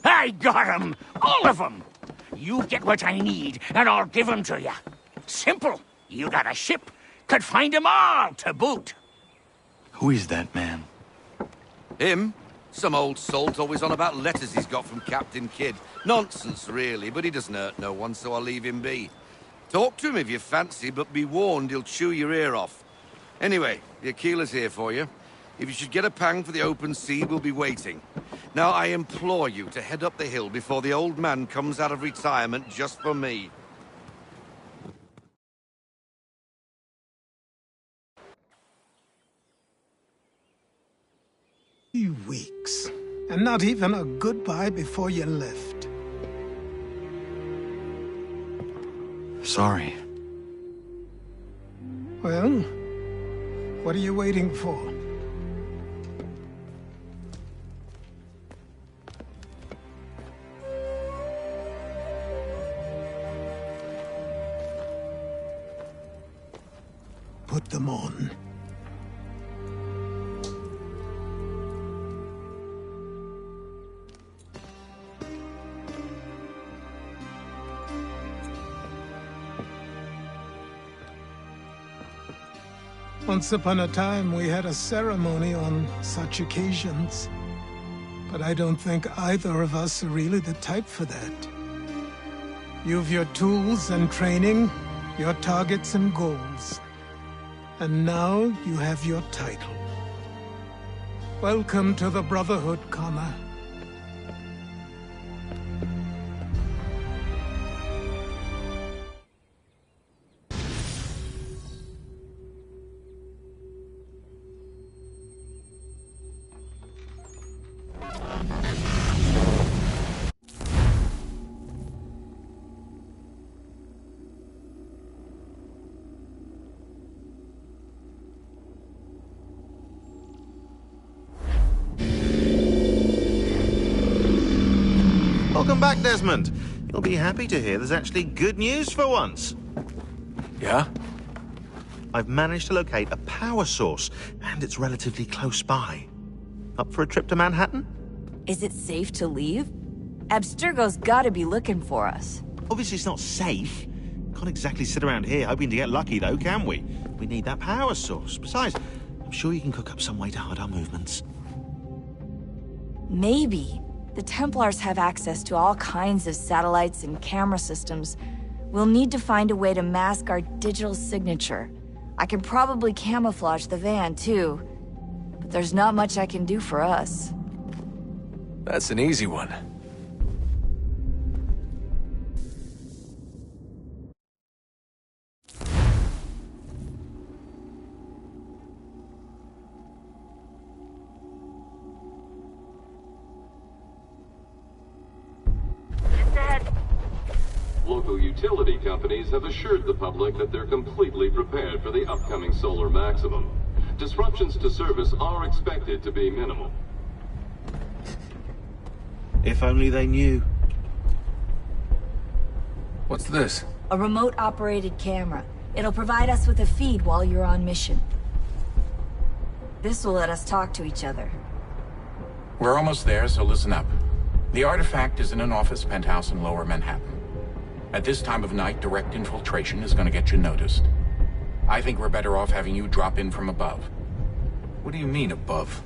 I got 'em! All of 'em! You get what I need, and I'll give 'em to you. Simple. You got a ship. Could find 'em all to boot. Who is that man? Him? Some old salt always on about letters he's got from Captain Kidd. Nonsense, really, but he doesn't hurt no one, so I'll leave him be. Talk to him if you fancy, but be warned he'll chew your ear off. Anyway, the Aquila's here for you. If you should get a pang for the open sea, we'll be waiting. Now, I implore you to head up the hill before the old man comes out of retirement just for me. Weeks, and not even a goodbye before you left. Sorry. Well, what are you waiting for? Put them on. Once upon a time, we had a ceremony on such occasions. But I don't think either of us are really the type for that. You've your tools and training, your targets and goals. And now you have your title. Welcome to the Brotherhood, Connor. Welcome back, Desmond. You'll be happy to hear there's actually good news for once. Yeah? I've managed to locate a power source, and it's relatively close by. Up for a trip to Manhattan? Is it safe to leave? Abstergo's gotta be looking for us. Obviously it's not safe. Can't exactly sit around here hoping to get lucky, though, can we? We need that power source. Besides, I'm sure you can cook up some way to hide our movements. Maybe. The Templars have access to all kinds of satellites and camera systems. We'll need to find a way to mask our digital signature. I can probably camouflage the van, too. But there's not much I can do for us. That's an easy one. Local utility companies have assured the public that they're completely prepared for the upcoming solar maximum. Disruptions to service are expected to be minimal. If only they knew. What's this? A remote-operated camera. It'll provide us with a feed while you're on mission. This will let us talk to each other. We're almost there, so listen up. The artifact is in an office penthouse in Lower Manhattan. At this time of night, direct infiltration is going to get you noticed. I think we're better off having you drop in from above. What do you mean, above?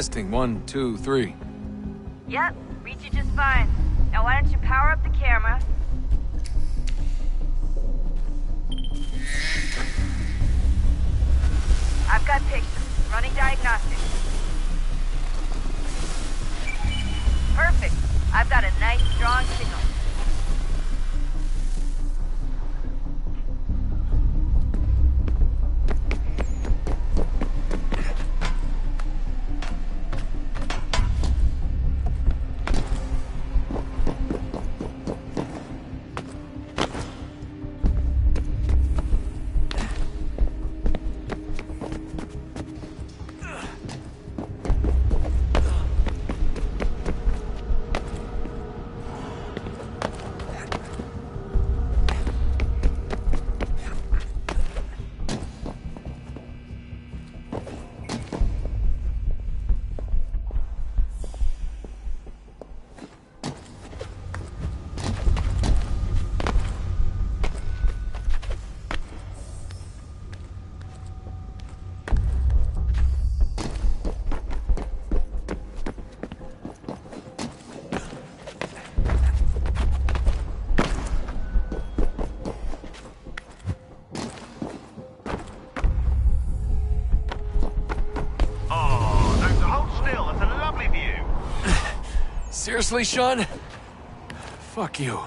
Testing, 1, 2, 3. Yep, read you just fine. Now why don't you power up the camera? I've got pictures. Running diagnostics. Perfect. I've got a nice, strong signal. Seriously, Sean? Fuck you.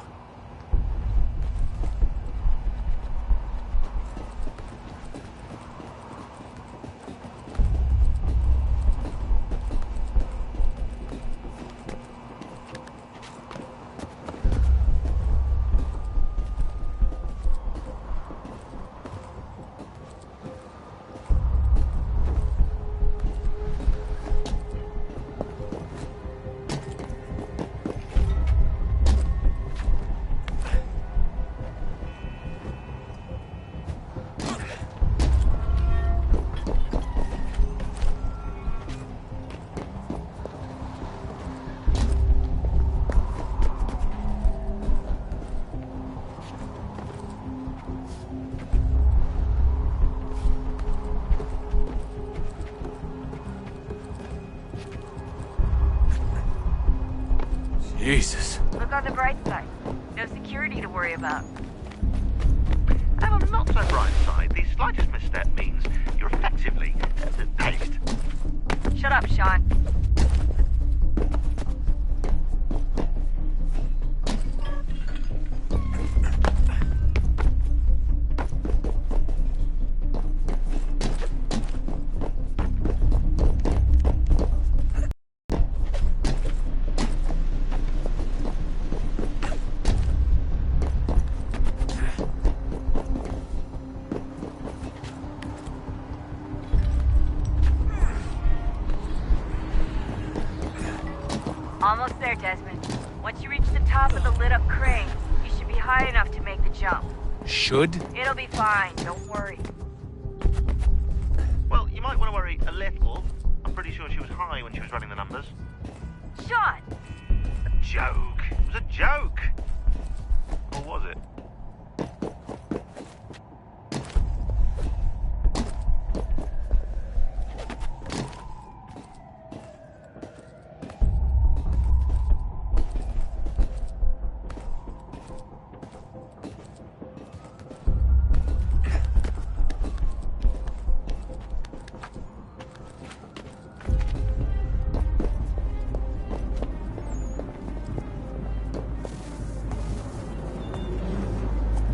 Jesus. Look on the bright side. No security to worry about. And on the not so bright side, the slightest misstep means you're effectively paced. Shut up, Sean. Almost there, Desmond. Once you reach the top of the lit-up crane, you should be high enough to make the jump. Should? It'll be fine, don't worry. Well, you might want to worry a little. I'm pretty sure she was high when she was running the numbers. Sean! A joke. It was a joke. Or was it?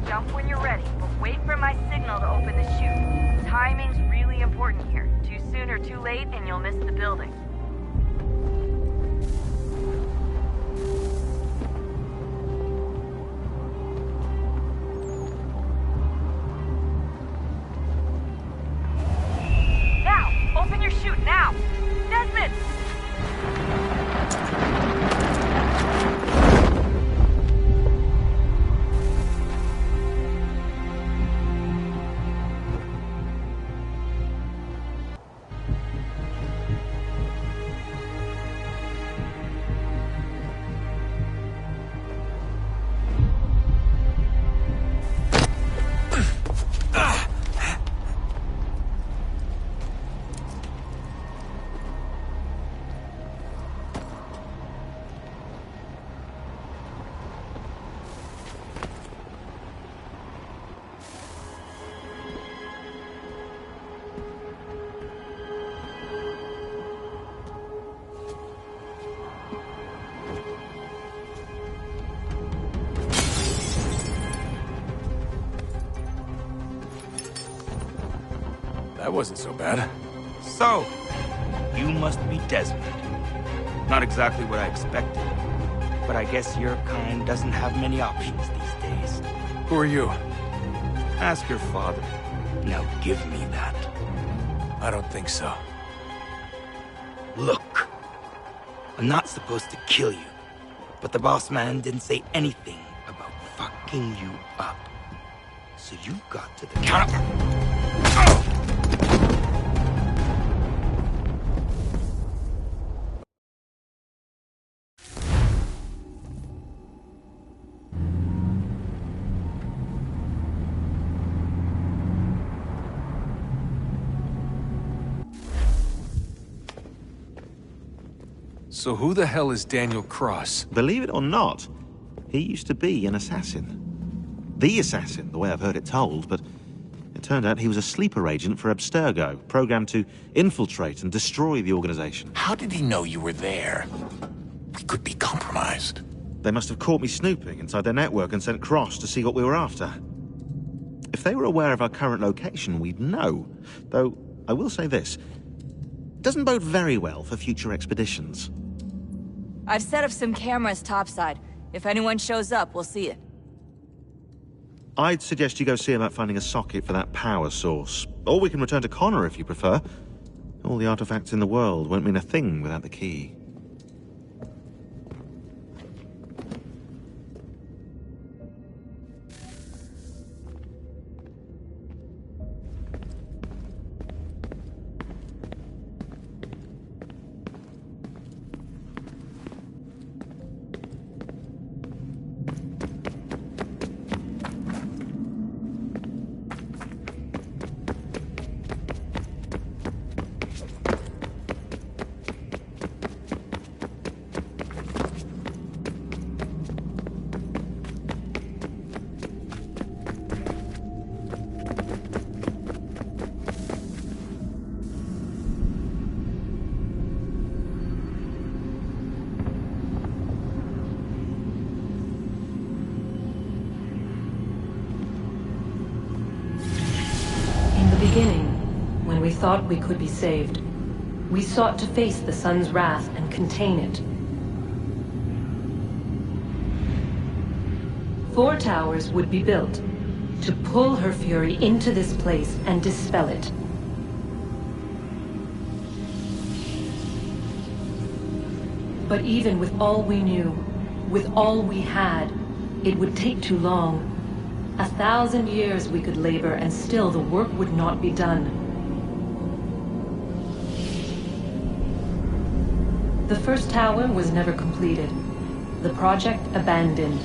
Jump when you're ready, but wait for my signal to open the chute. Timing's really important here. Too soon or too late, and you'll miss the building. Now! Open your chute, now! Desmond! That wasn't so bad. So, you must be Desmond. Not exactly what I expected, but I guess your kind doesn't have many options these days. Who are you? Ask your father. Now give me that. I don't think so. Look, I'm not supposed to kill you, but the boss man didn't say anything about fucking you up. So you got to the counter. So who the hell is Daniel Cross? Believe it or not, he used to be an assassin. The assassin, the way I've heard it told, but it turned out he was a sleeper agent for Abstergo, programmed to infiltrate and destroy the organization. How did he know you were there? We could be compromised. They must have caught me snooping inside their network and sent Cross to see what we were after. If they were aware of our current location, we'd know. Though, I will say this. It doesn't bode very well for future expeditions. I've set up some cameras topside. If anyone shows up, we'll see it. I'd suggest you go see about finding a socket for that power source. Or we can return to Connor if you prefer. All the artifacts in the world won't mean a thing without the key. When we thought we could be saved, we sought to face the sun's wrath and contain it. 4 towers would be built to pull her fury into this place and dispel it. But even with all we knew, with all we had, it would take too long. 1,000 years we could labor and still the work would not be done. The first tower was never completed. The project abandoned.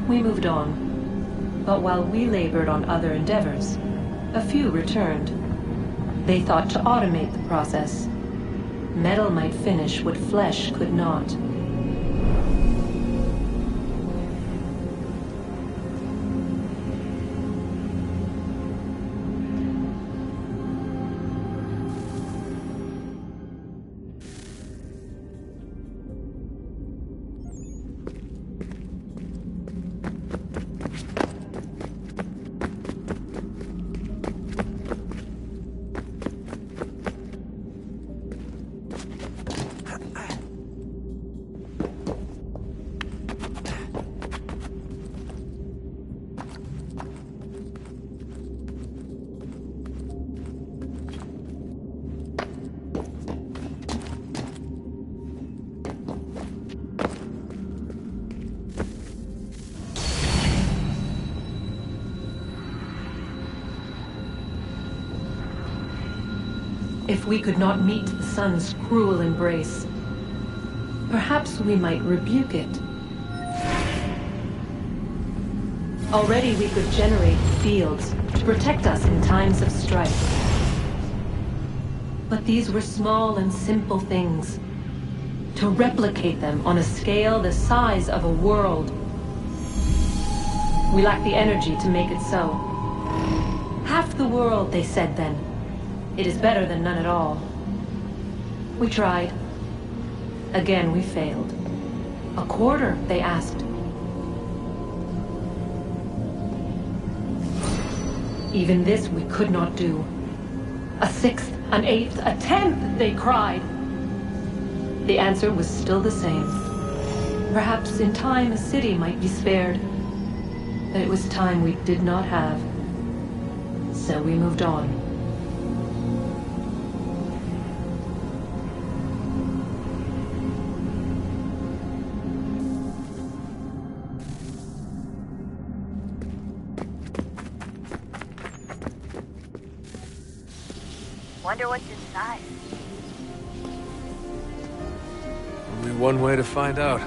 We moved on. But while we labored on other endeavors, a few returned. They thought to automate the process. Metal might finish what flesh could not. If we could not meet the sun's cruel embrace, perhaps we might rebuke it. Already we could generate fields to protect us in times of strife. But these were small and simple things. To replicate them on a scale the size of a world, we lack the energy to make it so. Half the world, they said then. It is better than none at all. We tried. Again, we failed. A quarter, they asked. Even this we could not do. A sixth, an eighth, a 10th, they cried. The answer was still the same. Perhaps in time a city might be spared. But it was time we did not have. So we moved on. Wonder what's inside. Only one way to find out.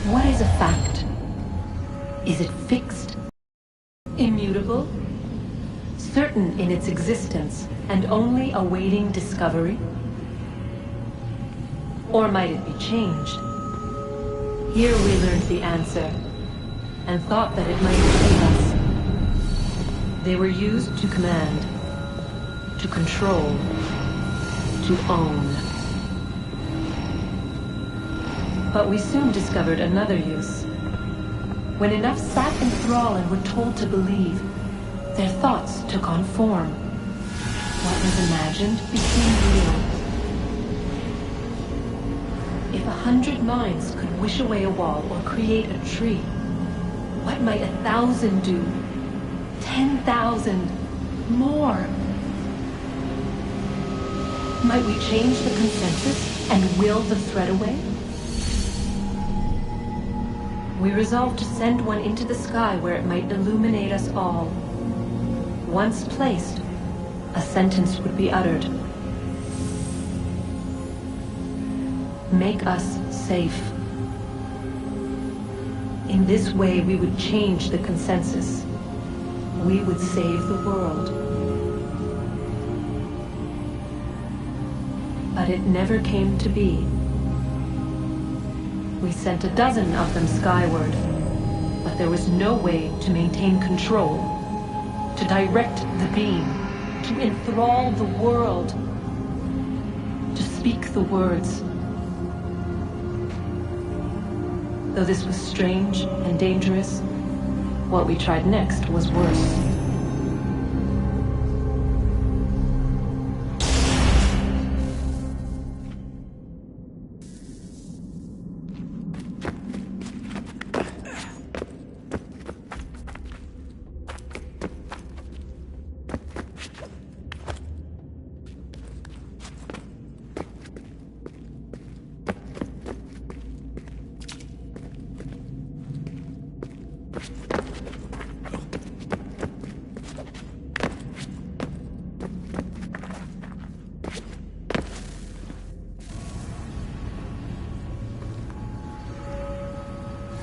What is a fact? Is it fixed? Immutable? Certain in its existence and only awaiting discovery? Or might it be changed? Here we learned the answer and thought that it might save us. They were used to command, to control, to own. But we soon discovered another use. When enough sat in thrall and were told to believe, their thoughts took on form. What was imagined became real. If 100 minds could wish away a wall or create a tree, what might 1,000 do? 10,000? More? Might we change the consensus and will the thread away? We resolved to send one into the sky where it might illuminate us all. Once placed, a sentence would be uttered. Make us safe. In this way, we would change the consensus. We would save the world. But it never came to be. We sent a dozen of them skyward, but there was no way to maintain control, to direct the beam, to enthrall the world, to speak the words. Though this was strange and dangerous, what we tried next was worse.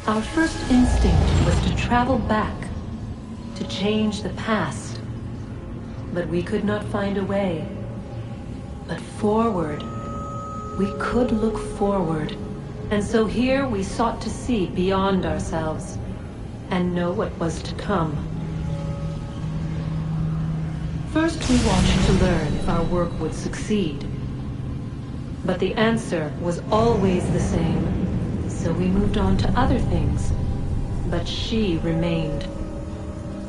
Our first instinct was to travel back, to change the past. But we could not find a way. But forward. We could look forward. And so here we sought to see beyond ourselves and know what was to come. First we watched to learn if our work would succeed. But the answer was always the same. So we moved on to other things, but she remained.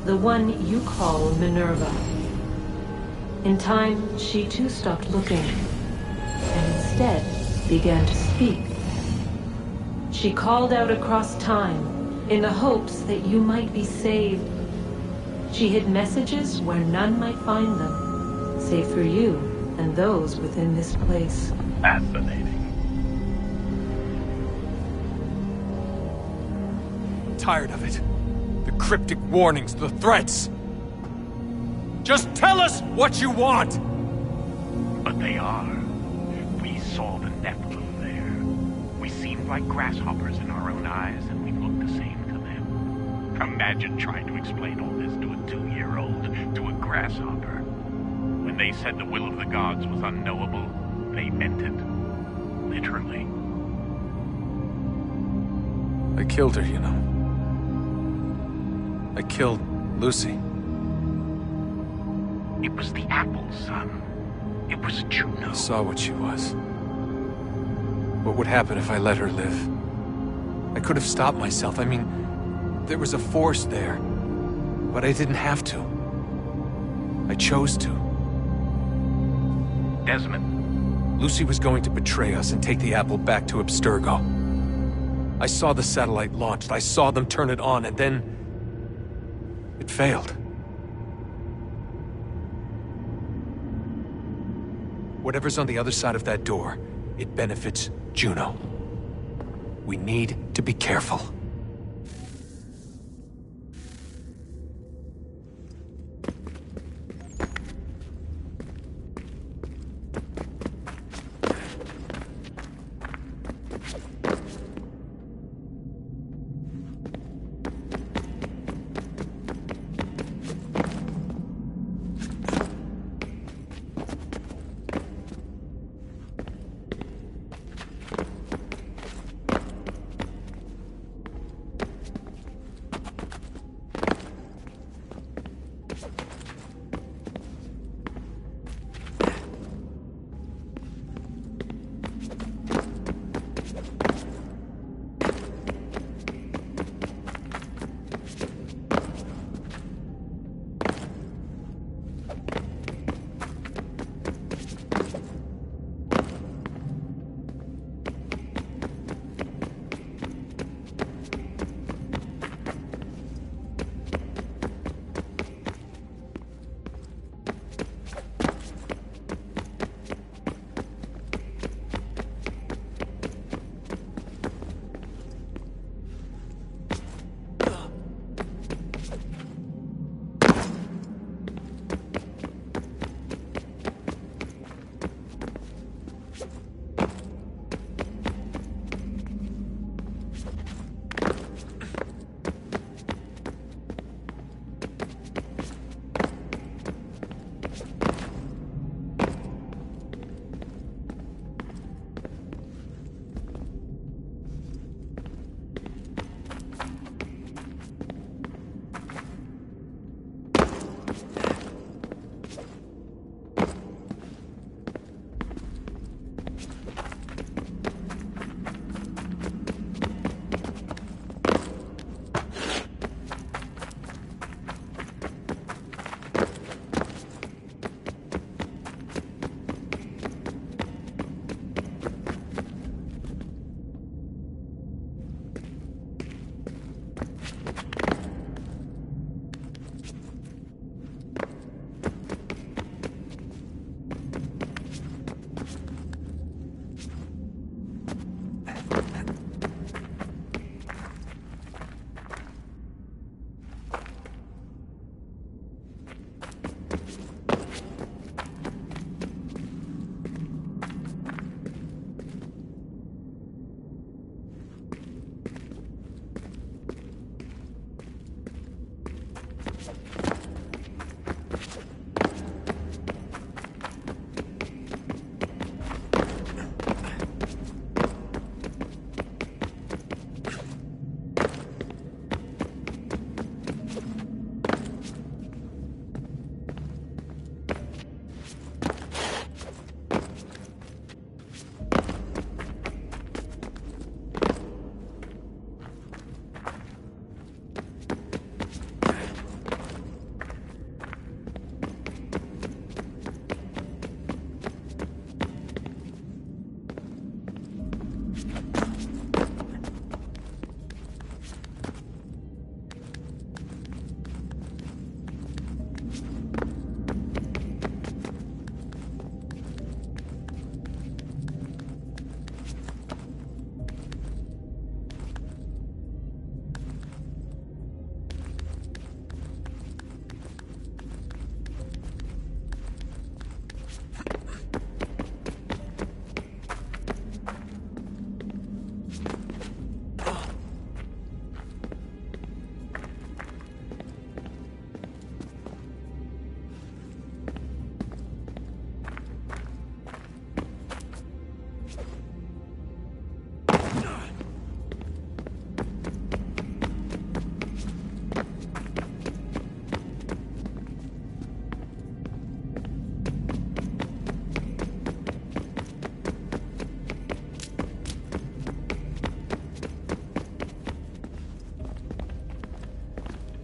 The one you call Minerva. In time, she too stopped looking, and instead began to speak. She called out across time, in the hopes that you might be saved. She hid messages where none might find them, save for you and those within this place. Fascinating. tired of it. The cryptic warnings, the threats. Just tell us what you want! But they are. We saw the Nephilim there. We seemed like grasshoppers in our own eyes, and we looked the same to them. Imagine trying to explain all this to a 2-year-old, to a grasshopper. When they said the will of the gods was unknowable, they meant it. Literally. I killed her, you know. I killed Lucy. It was the apple, son. It was Juno. I saw what she was. What would happen if I let her live? I could have stopped myself. I mean, there was a force there. But I didn't have to. I chose to. Desmond. Lucy was going to betray us and take the apple back to Abstergo. I saw the satellite launched. I saw them turn it on, and then... it failed. Whatever's on the other side of that door, it benefits Juno. We need to be careful.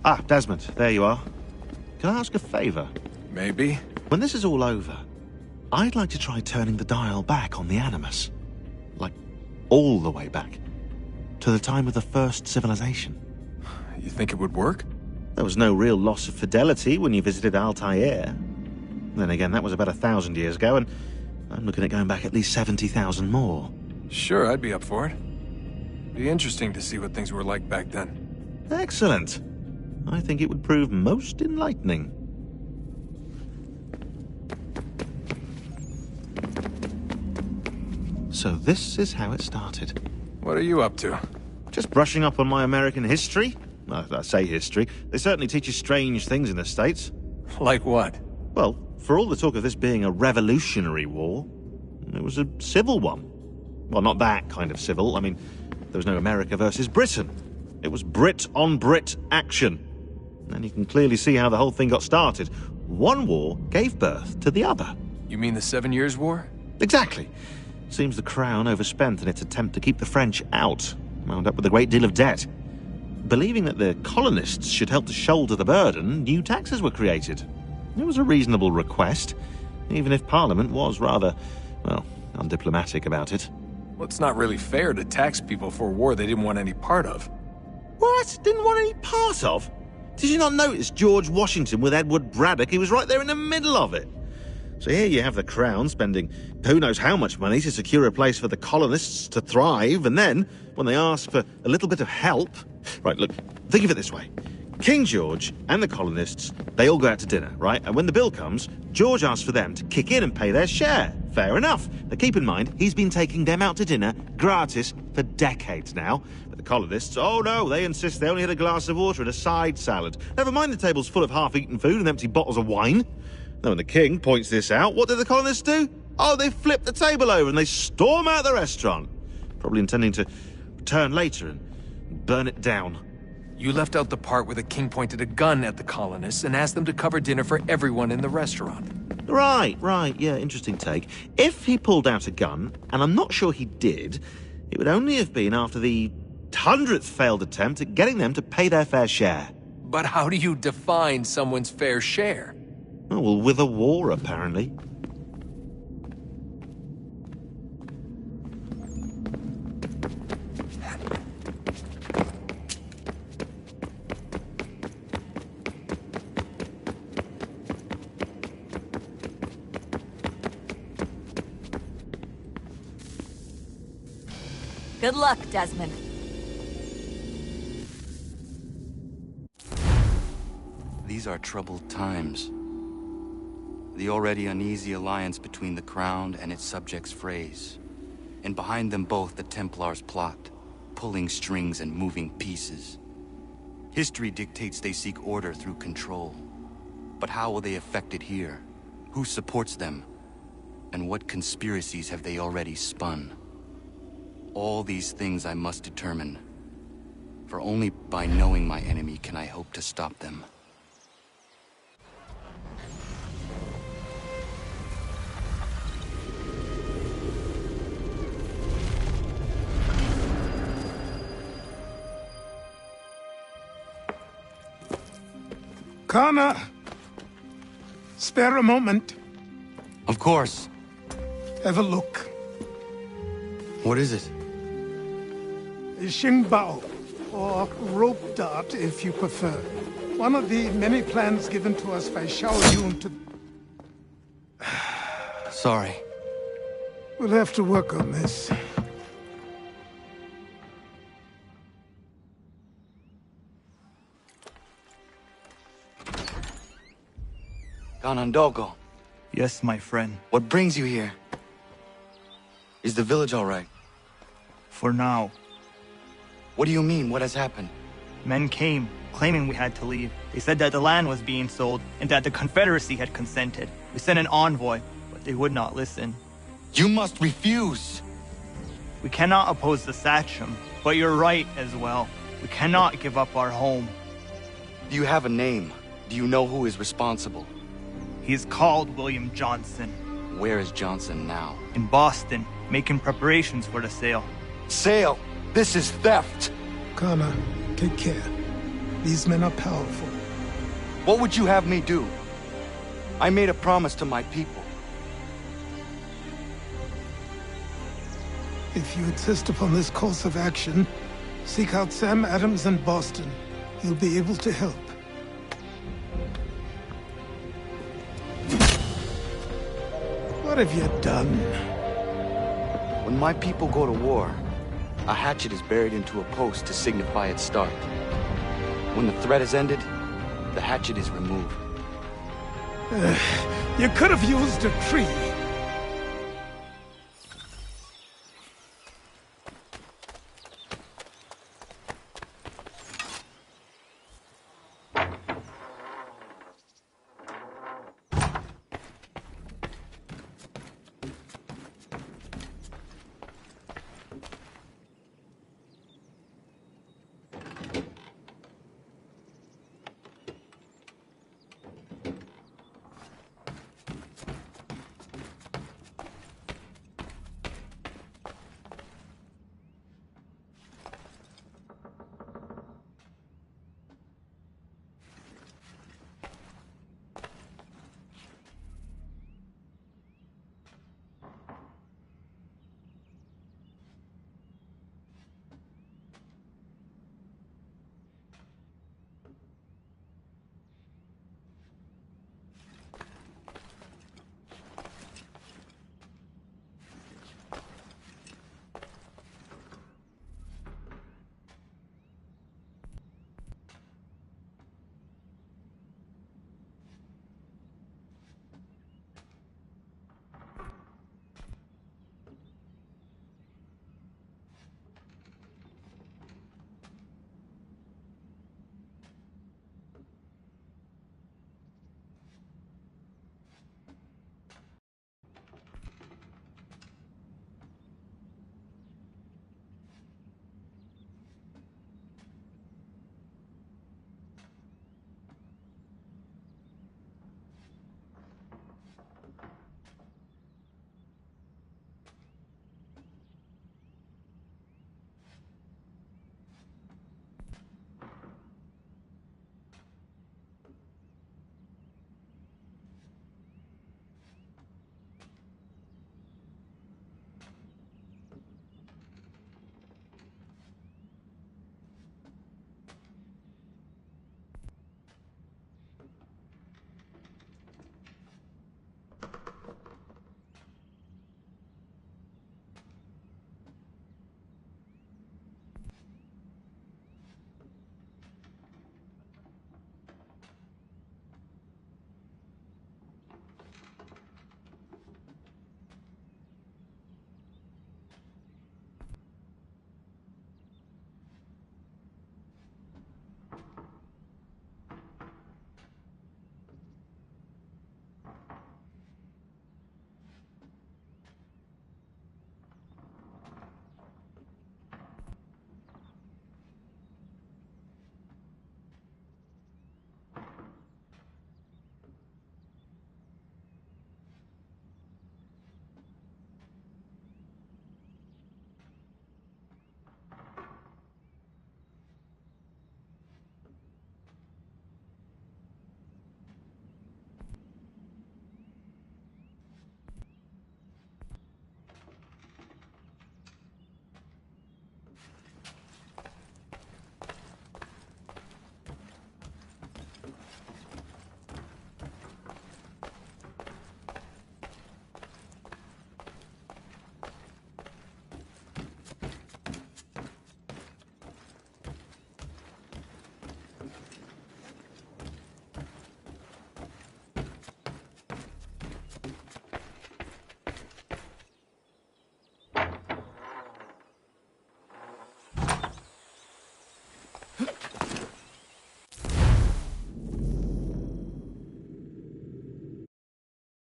Ah, Desmond, there you are. Can I ask a favor? Maybe. When this is all over, I'd like to try turning the dial back on the Animus. Like, all the way back. To the time of the first civilization. You think it would work? There was no real loss of fidelity when you visited Altair. Then again, that was about 1,000 years ago, and I'm looking at going back at least 70,000 more. Sure, I'd be up for it. Be interesting to see what things were like back then. Excellent. I think it would prove most enlightening. So this is how it started. What are you up to? Just brushing up on my American history. I say history. They certainly teach you strange things in the States. Like what? Well, for all the talk of this being a revolutionary war, it was a civil one. Well, not that kind of civil. I mean, there was no America versus Britain. It was Brit on Brit action. And you can clearly see how the whole thing got started. One war gave birth to the other. You mean the 7 Years' War? Exactly. Seems the Crown overspent in its attempt to keep the French out, wound up with a great deal of debt. Believing that the colonists should help to shoulder the burden, new taxes were created. It was a reasonable request, even if Parliament was rather, well, undiplomatic about it. Well, it's not really fair to tax people for a war they didn't want any part of. What? Didn't want any part of? Did you not notice George Washington with Edward Braddock? He was right there in the middle of it. So here you have the Crown spending who knows how much money to secure a place for the colonists to thrive, and then, when they ask for a little bit of help... Right, look, think of it this way. King George and the colonists, they all go out to dinner, right? And when the bill comes, George asks for them to kick in and pay their share. Fair enough. Now keep in mind, he's been taking them out to dinner, gratis, for decades now. But the colonists, oh no, they insist they only had a glass of water and a side salad. Never mind the table's full of half-eaten food and empty bottles of wine. Now when the king points this out, what do the colonists do? Oh, they flip the table over and they storm out the restaurant. Probably intending to return later and burn it down. You left out the part where the king pointed a gun at the colonists and asked them to cover dinner for everyone in the restaurant. Right, yeah, interesting take. If he pulled out a gun, and I'm not sure he did, it would only have been after the 100th failed attempt at getting them to pay their fair share. But how do you define someone's fair share? Oh, well, with a war, apparently. Good luck, Desmond. These are troubled times. The already uneasy alliance between the Crown and its subjects frays. And behind them both the Templars plot, pulling strings and moving pieces. History dictates they seek order through control. But how will they effect it here? Who supports them? And what conspiracies have they already spun? All these things I must determine. For only by knowing my enemy can I hope to stop them. Kana, spare a moment. Of course. Have a look. What is it? Xingbao, or rope dart if you prefer. One of the many plans given to us by Xiao Yun to... Sorry. We'll have to work on this. Ganondogo. Yes, my friend. What brings you here? Is the village all right? For now. What do you mean? What has happened? Men came, claiming we had to leave. They said that the land was being sold, and that the Confederacy had consented. We sent an envoy, but they would not listen. You must refuse! We cannot oppose the Sachem, but you're right as well. We cannot give up our home. Do you have a name? Do you know who is responsible? He is called William Johnson. Where is Johnson now? In Boston, making preparations for the sale. Sale? This is theft! Kana, take care. These men are powerful. What would you have me do? I made a promise to my people. If you insist upon this course of action, seek out Sam Adams in Boston. He'll be able to help. What have you done? When my people go to war, a hatchet is buried into a post to signify its start. When the threat is ended, the hatchet is removed. You could have used a tree.